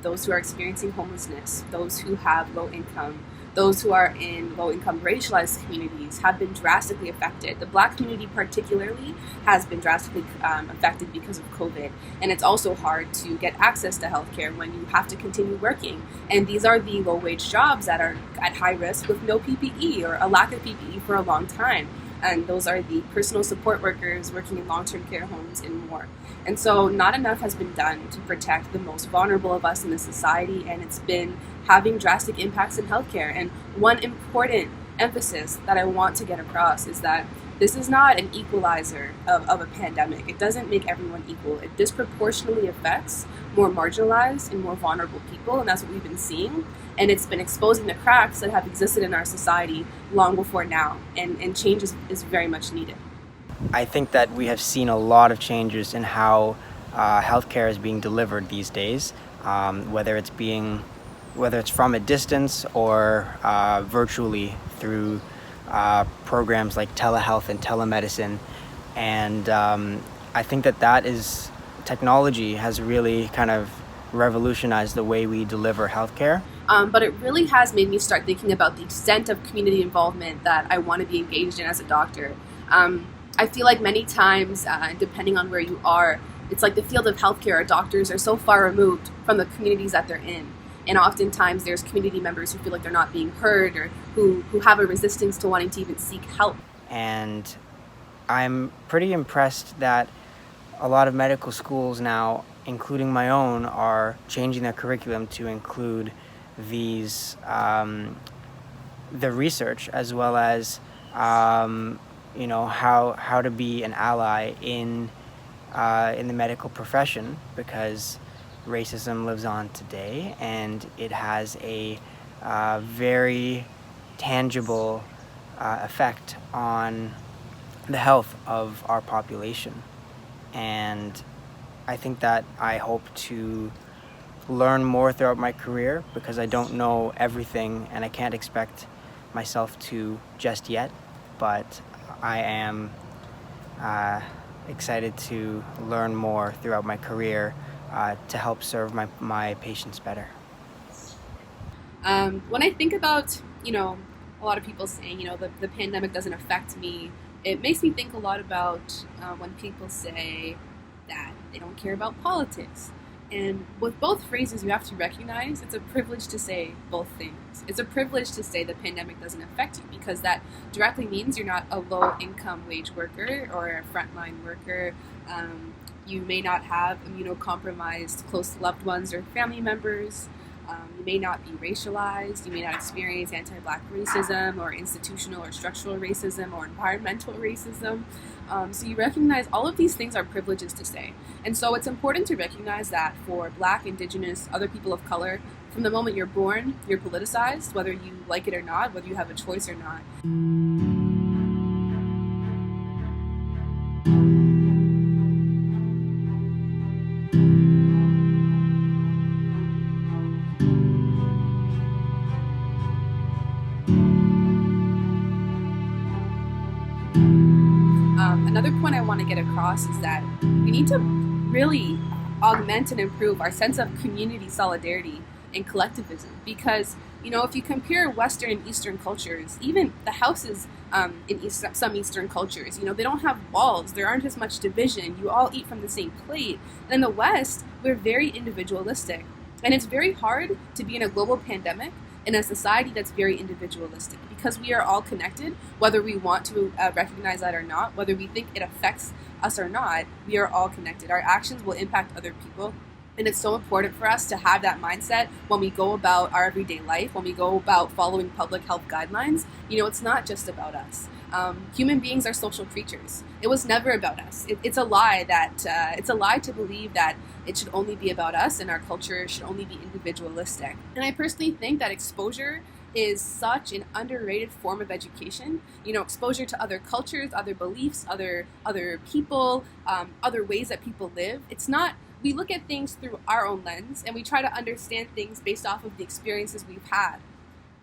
those who are experiencing homelessness, those who have low income, those who are in low-income racialized communities have been drastically affected. The Black community particularly has been drastically affected because of COVID. And it's also hard to get access to healthcare when you have to continue working. And these are the low-wage jobs that are at high risk with no PPE or a lack of PPE for a long time. And those are the personal support workers working in long-term care homes and more. And so not enough has been done to protect the most vulnerable of us in the society, and it's been having drastic impacts in healthcare. And one important emphasis that I want to get across is that this is not an equalizer of a pandemic. It doesn't make everyone equal. It disproportionately affects more marginalized and more vulnerable people, and that's what we've been seeing. And it's been exposing the cracks that have existed in our society long before now, and change is very much needed. I think that we have seen a lot of changes in how healthcare is being delivered these days, whether it's from a distance or virtually through programs like telehealth and telemedicine. And I think that is technology has really kind of revolutionized the way we deliver healthcare. But it really has made me start thinking about the extent of community involvement that I want to be engaged in as a doctor. I feel like many times, depending on where you are, it's like the field of healthcare or doctors are so far removed from the communities that they're in. And oftentimes there's community members who feel like they're not being heard, or who have a resistance to wanting to even seek help. And I'm pretty impressed that a lot of medical schools now, including my own, are changing their curriculum to include these, the research, as well as, how to be an ally in the medical profession, because racism lives on today, and it has a very tangible effect on the health of our population. And I think that I hope to learn more throughout my career because I don't know everything and I can't expect myself to just yet, but I am excited to learn more throughout my career to help serve my patients better. When I think about, a lot of people saying, the pandemic doesn't affect me, it makes me think a lot about when people say that they don't care about politics. And with both phrases, you have to recognize it's a privilege to say both things. It's a privilege to say the pandemic doesn't affect you because that directly means you're not a low-income wage worker or a frontline worker. You may not have immunocompromised close loved ones or family members. You may not be racialized. You may not experience anti-Black racism or institutional or structural racism or environmental racism. So you recognize all of these things are privileges to say. And so it's important to recognize that for Black, Indigenous, other people of color, from the moment you're born, you're politicized, whether you like it or not, whether you have a choice or not. Another point I want to get across is that we need to really augment and improve our sense of community solidarity and collectivism because, if you compare Western and Eastern cultures, even the houses in some Eastern cultures, they don't have walls, there aren't as much division, you all eat from the same plate. And in the West, we're very individualistic. And it's very hard to be in a global pandemic in a society that's very individualistic because we are all connected, whether we want to recognize that or not, whether we think it affects us or not, we are all connected. Our actions will impact other people. And it's so important for us to have that mindset when we go about our everyday life, when we go about following public health guidelines. It's not just about us. Human beings are social creatures. It was never about us. It's a lie it's a lie to believe that it should only be about us and our culture should only be individualistic. And I personally think that exposure is such an underrated form of education. Exposure to other cultures, other beliefs, other people, other ways that people live. It's not. We look at things through our own lens and we try to understand things based off of the experiences we've had.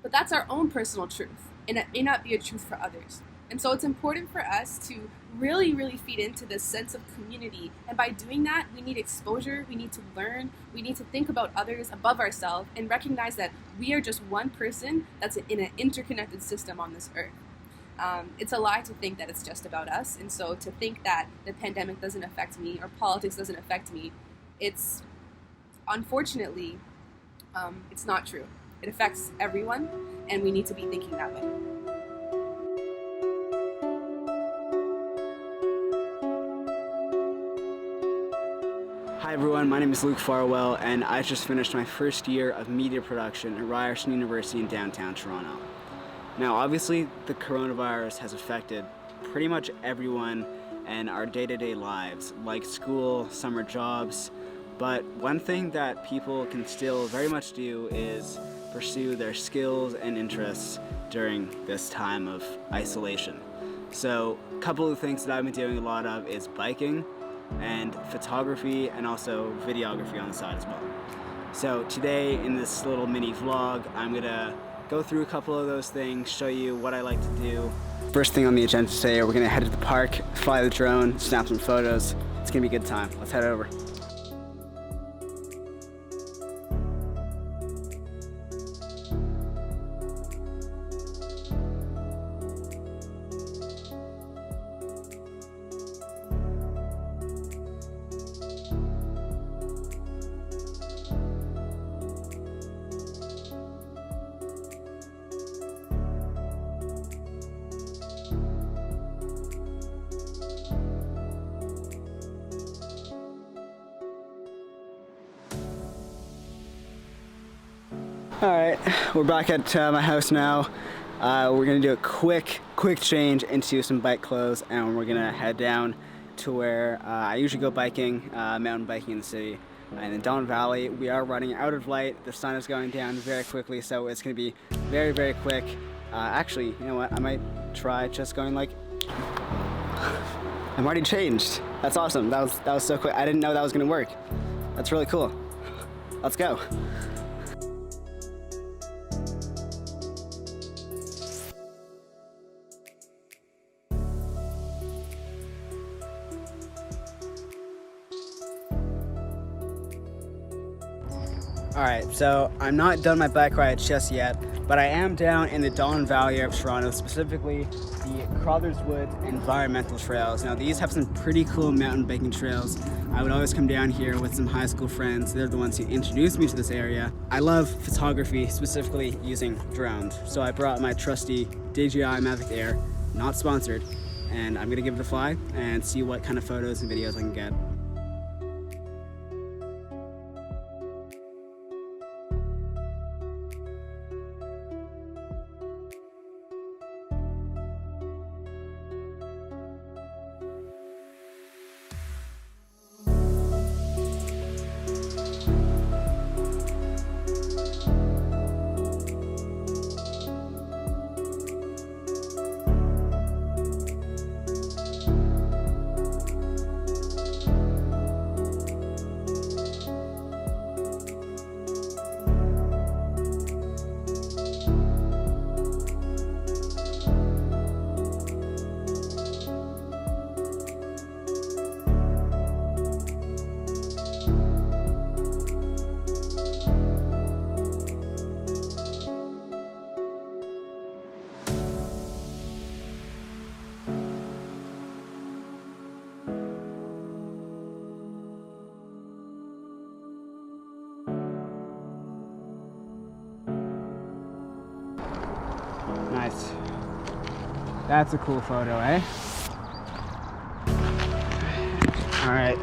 But that's our own personal truth, and it may not be a truth for others. And so it's important for us to really, really feed into this sense of community. And by doing that, we need exposure, we need to learn, we need to think about others above ourselves and recognize that we are just one person that's in an interconnected system on this earth. It's a lie to think that it's just about us. And so to think that the pandemic doesn't affect me or politics doesn't affect me, it's unfortunately, it's not true. It affects everyone, and we need to be thinking that way. Hi everyone, my name is Luke Farwell, and I just finished my first year of media production at Ryerson University in downtown Toronto. Now obviously the coronavirus has affected pretty much everyone and our day-to-day lives, like school, summer jobs, but one thing that people can still very much do is pursue their skills and interests during this time of isolation. So a couple of things that I've been doing a lot of is biking and photography and also videography on the side as well. So today in this little mini vlog, I'm gonna go through a couple of those things, show you what I like to do. First thing on the agenda today, we're gonna head to the park, fly the drone, snap some photos. It's gonna be a good time. Let's head over. Alright, we're back at my house now. We're gonna do a quick change into some bike clothes, and we're gonna head down to where I usually go biking, mountain biking in the city. And in Don Valley, we are running out of light. The sun is going down very quickly, so it's gonna be very, very quick. Actually, you know what? I might try just going like... I'm already changed. That's awesome. That was so quick. I didn't know that was gonna work. That's really cool. Let's go. Alright, so I'm not done my bike ride just yet, but I am down in the Don Valley of Toronto, specifically the Crothers Woods Environmental Trails. Now these have some pretty cool mountain biking trails. I would always come down here with some high school friends. They're the ones who introduced me to this area. I love photography, specifically using drones. So I brought my trusty DJI Mavic Air, not sponsored, and I'm gonna give it a fly and see what kind of photos and videos I can get. Nice. That's a cool photo, eh? All right.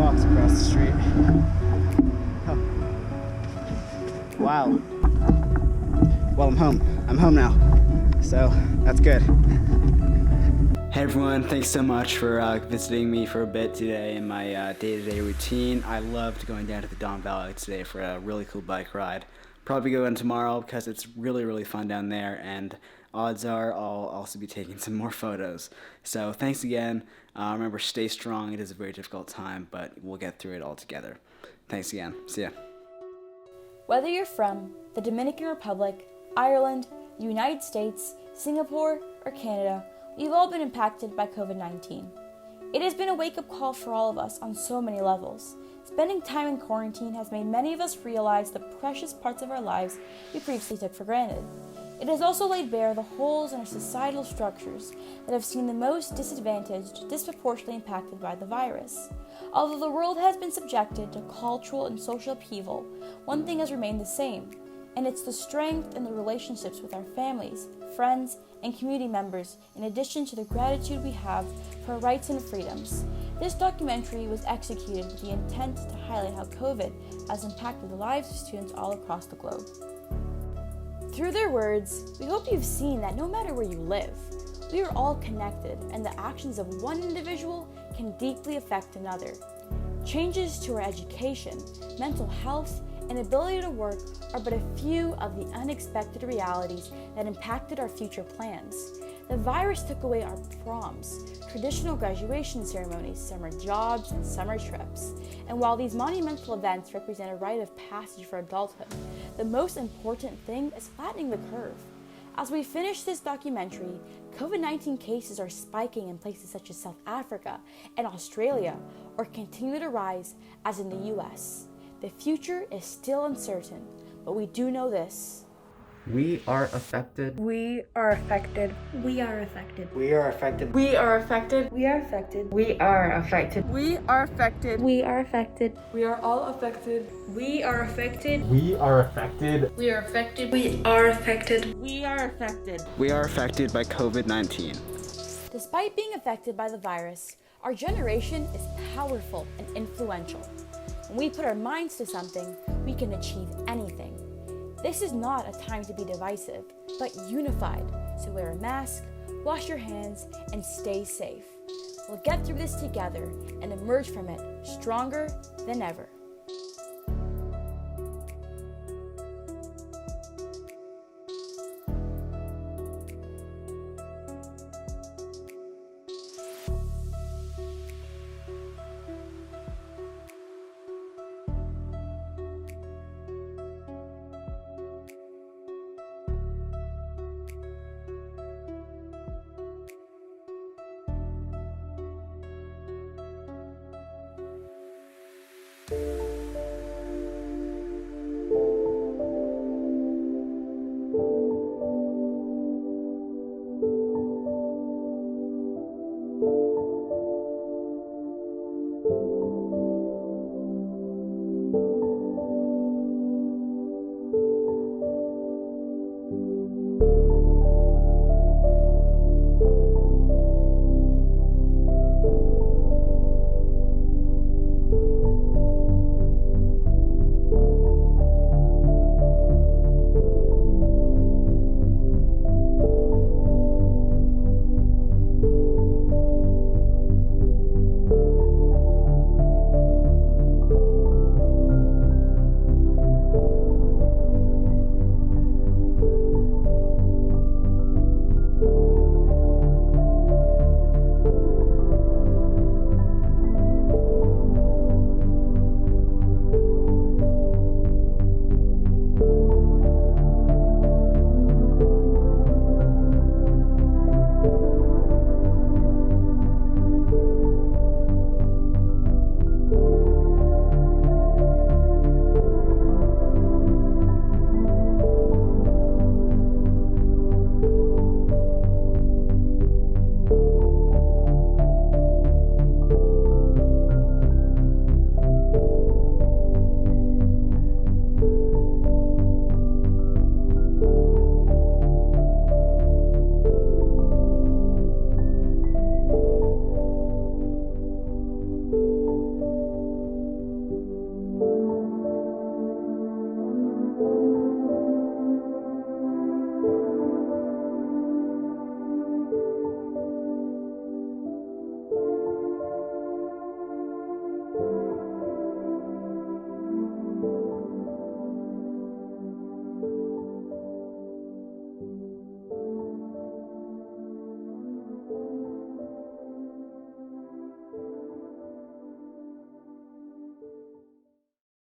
Across the street. Huh. Wow. Well, I'm home. I'm home now. So that's good. Hey everyone, thanks so much for visiting me for a bit today in my day-to-day routine. I loved going down to the Don Valley today for a really cool bike ride. Probably go in tomorrow because it's really fun down there, and odds are I'll also be taking some more photos. So thanks again. Remember, stay strong. It is a very difficult time, but we'll get through it all together. Thanks again. See ya. Whether you're from the Dominican Republic, Ireland, the United States, Singapore, or Canada, we've all been impacted by COVID-19. It has been a wake-up call for all of us on so many levels. Spending time in quarantine has made many of us realize the precious parts of our lives we previously took for granted. It has also laid bare the holes in our societal structures that have seen the most disadvantaged disproportionately impacted by the virus. Although the world has been subjected to cultural and social upheaval, one thing has remained the same, and it's the strength in the relationships with our families, friends, and community members, in addition to the gratitude we have for our rights and freedoms. This documentary was executed with the intent to highlight how COVID has impacted the lives of students all across the globe. Through their words, we hope you've seen that no matter where you live, we are all connected, and the actions of one individual can deeply affect another. Changes to our education, mental health, and ability to work are but a few of the unexpected realities that impacted our future plans. The virus took away our proms, traditional graduation ceremonies, summer jobs, and summer trips. And while these monumental events represent a rite of passage for adulthood, the most important thing is flattening the curve. As we finish this documentary, COVID-19 cases are spiking in places such as South Africa and Australia, or continue to rise as in the US. The future is still uncertain, but we do know this: We are affected. We are affected. We are affected. We are affected. We are affected. We are affected. We are affected. We are affected. We are affected. We are all affected. We are affected. We are affected. We are affected. We are affected. We are affected. We are affected by COVID-19. Despite being affected by the virus, our generation is powerful and influential. When we put our minds to something, we can achieve anything. This is not a time to be divisive, but unified. So wear a mask, wash your hands, and stay safe. We'll get through this together and emerge from it stronger than ever.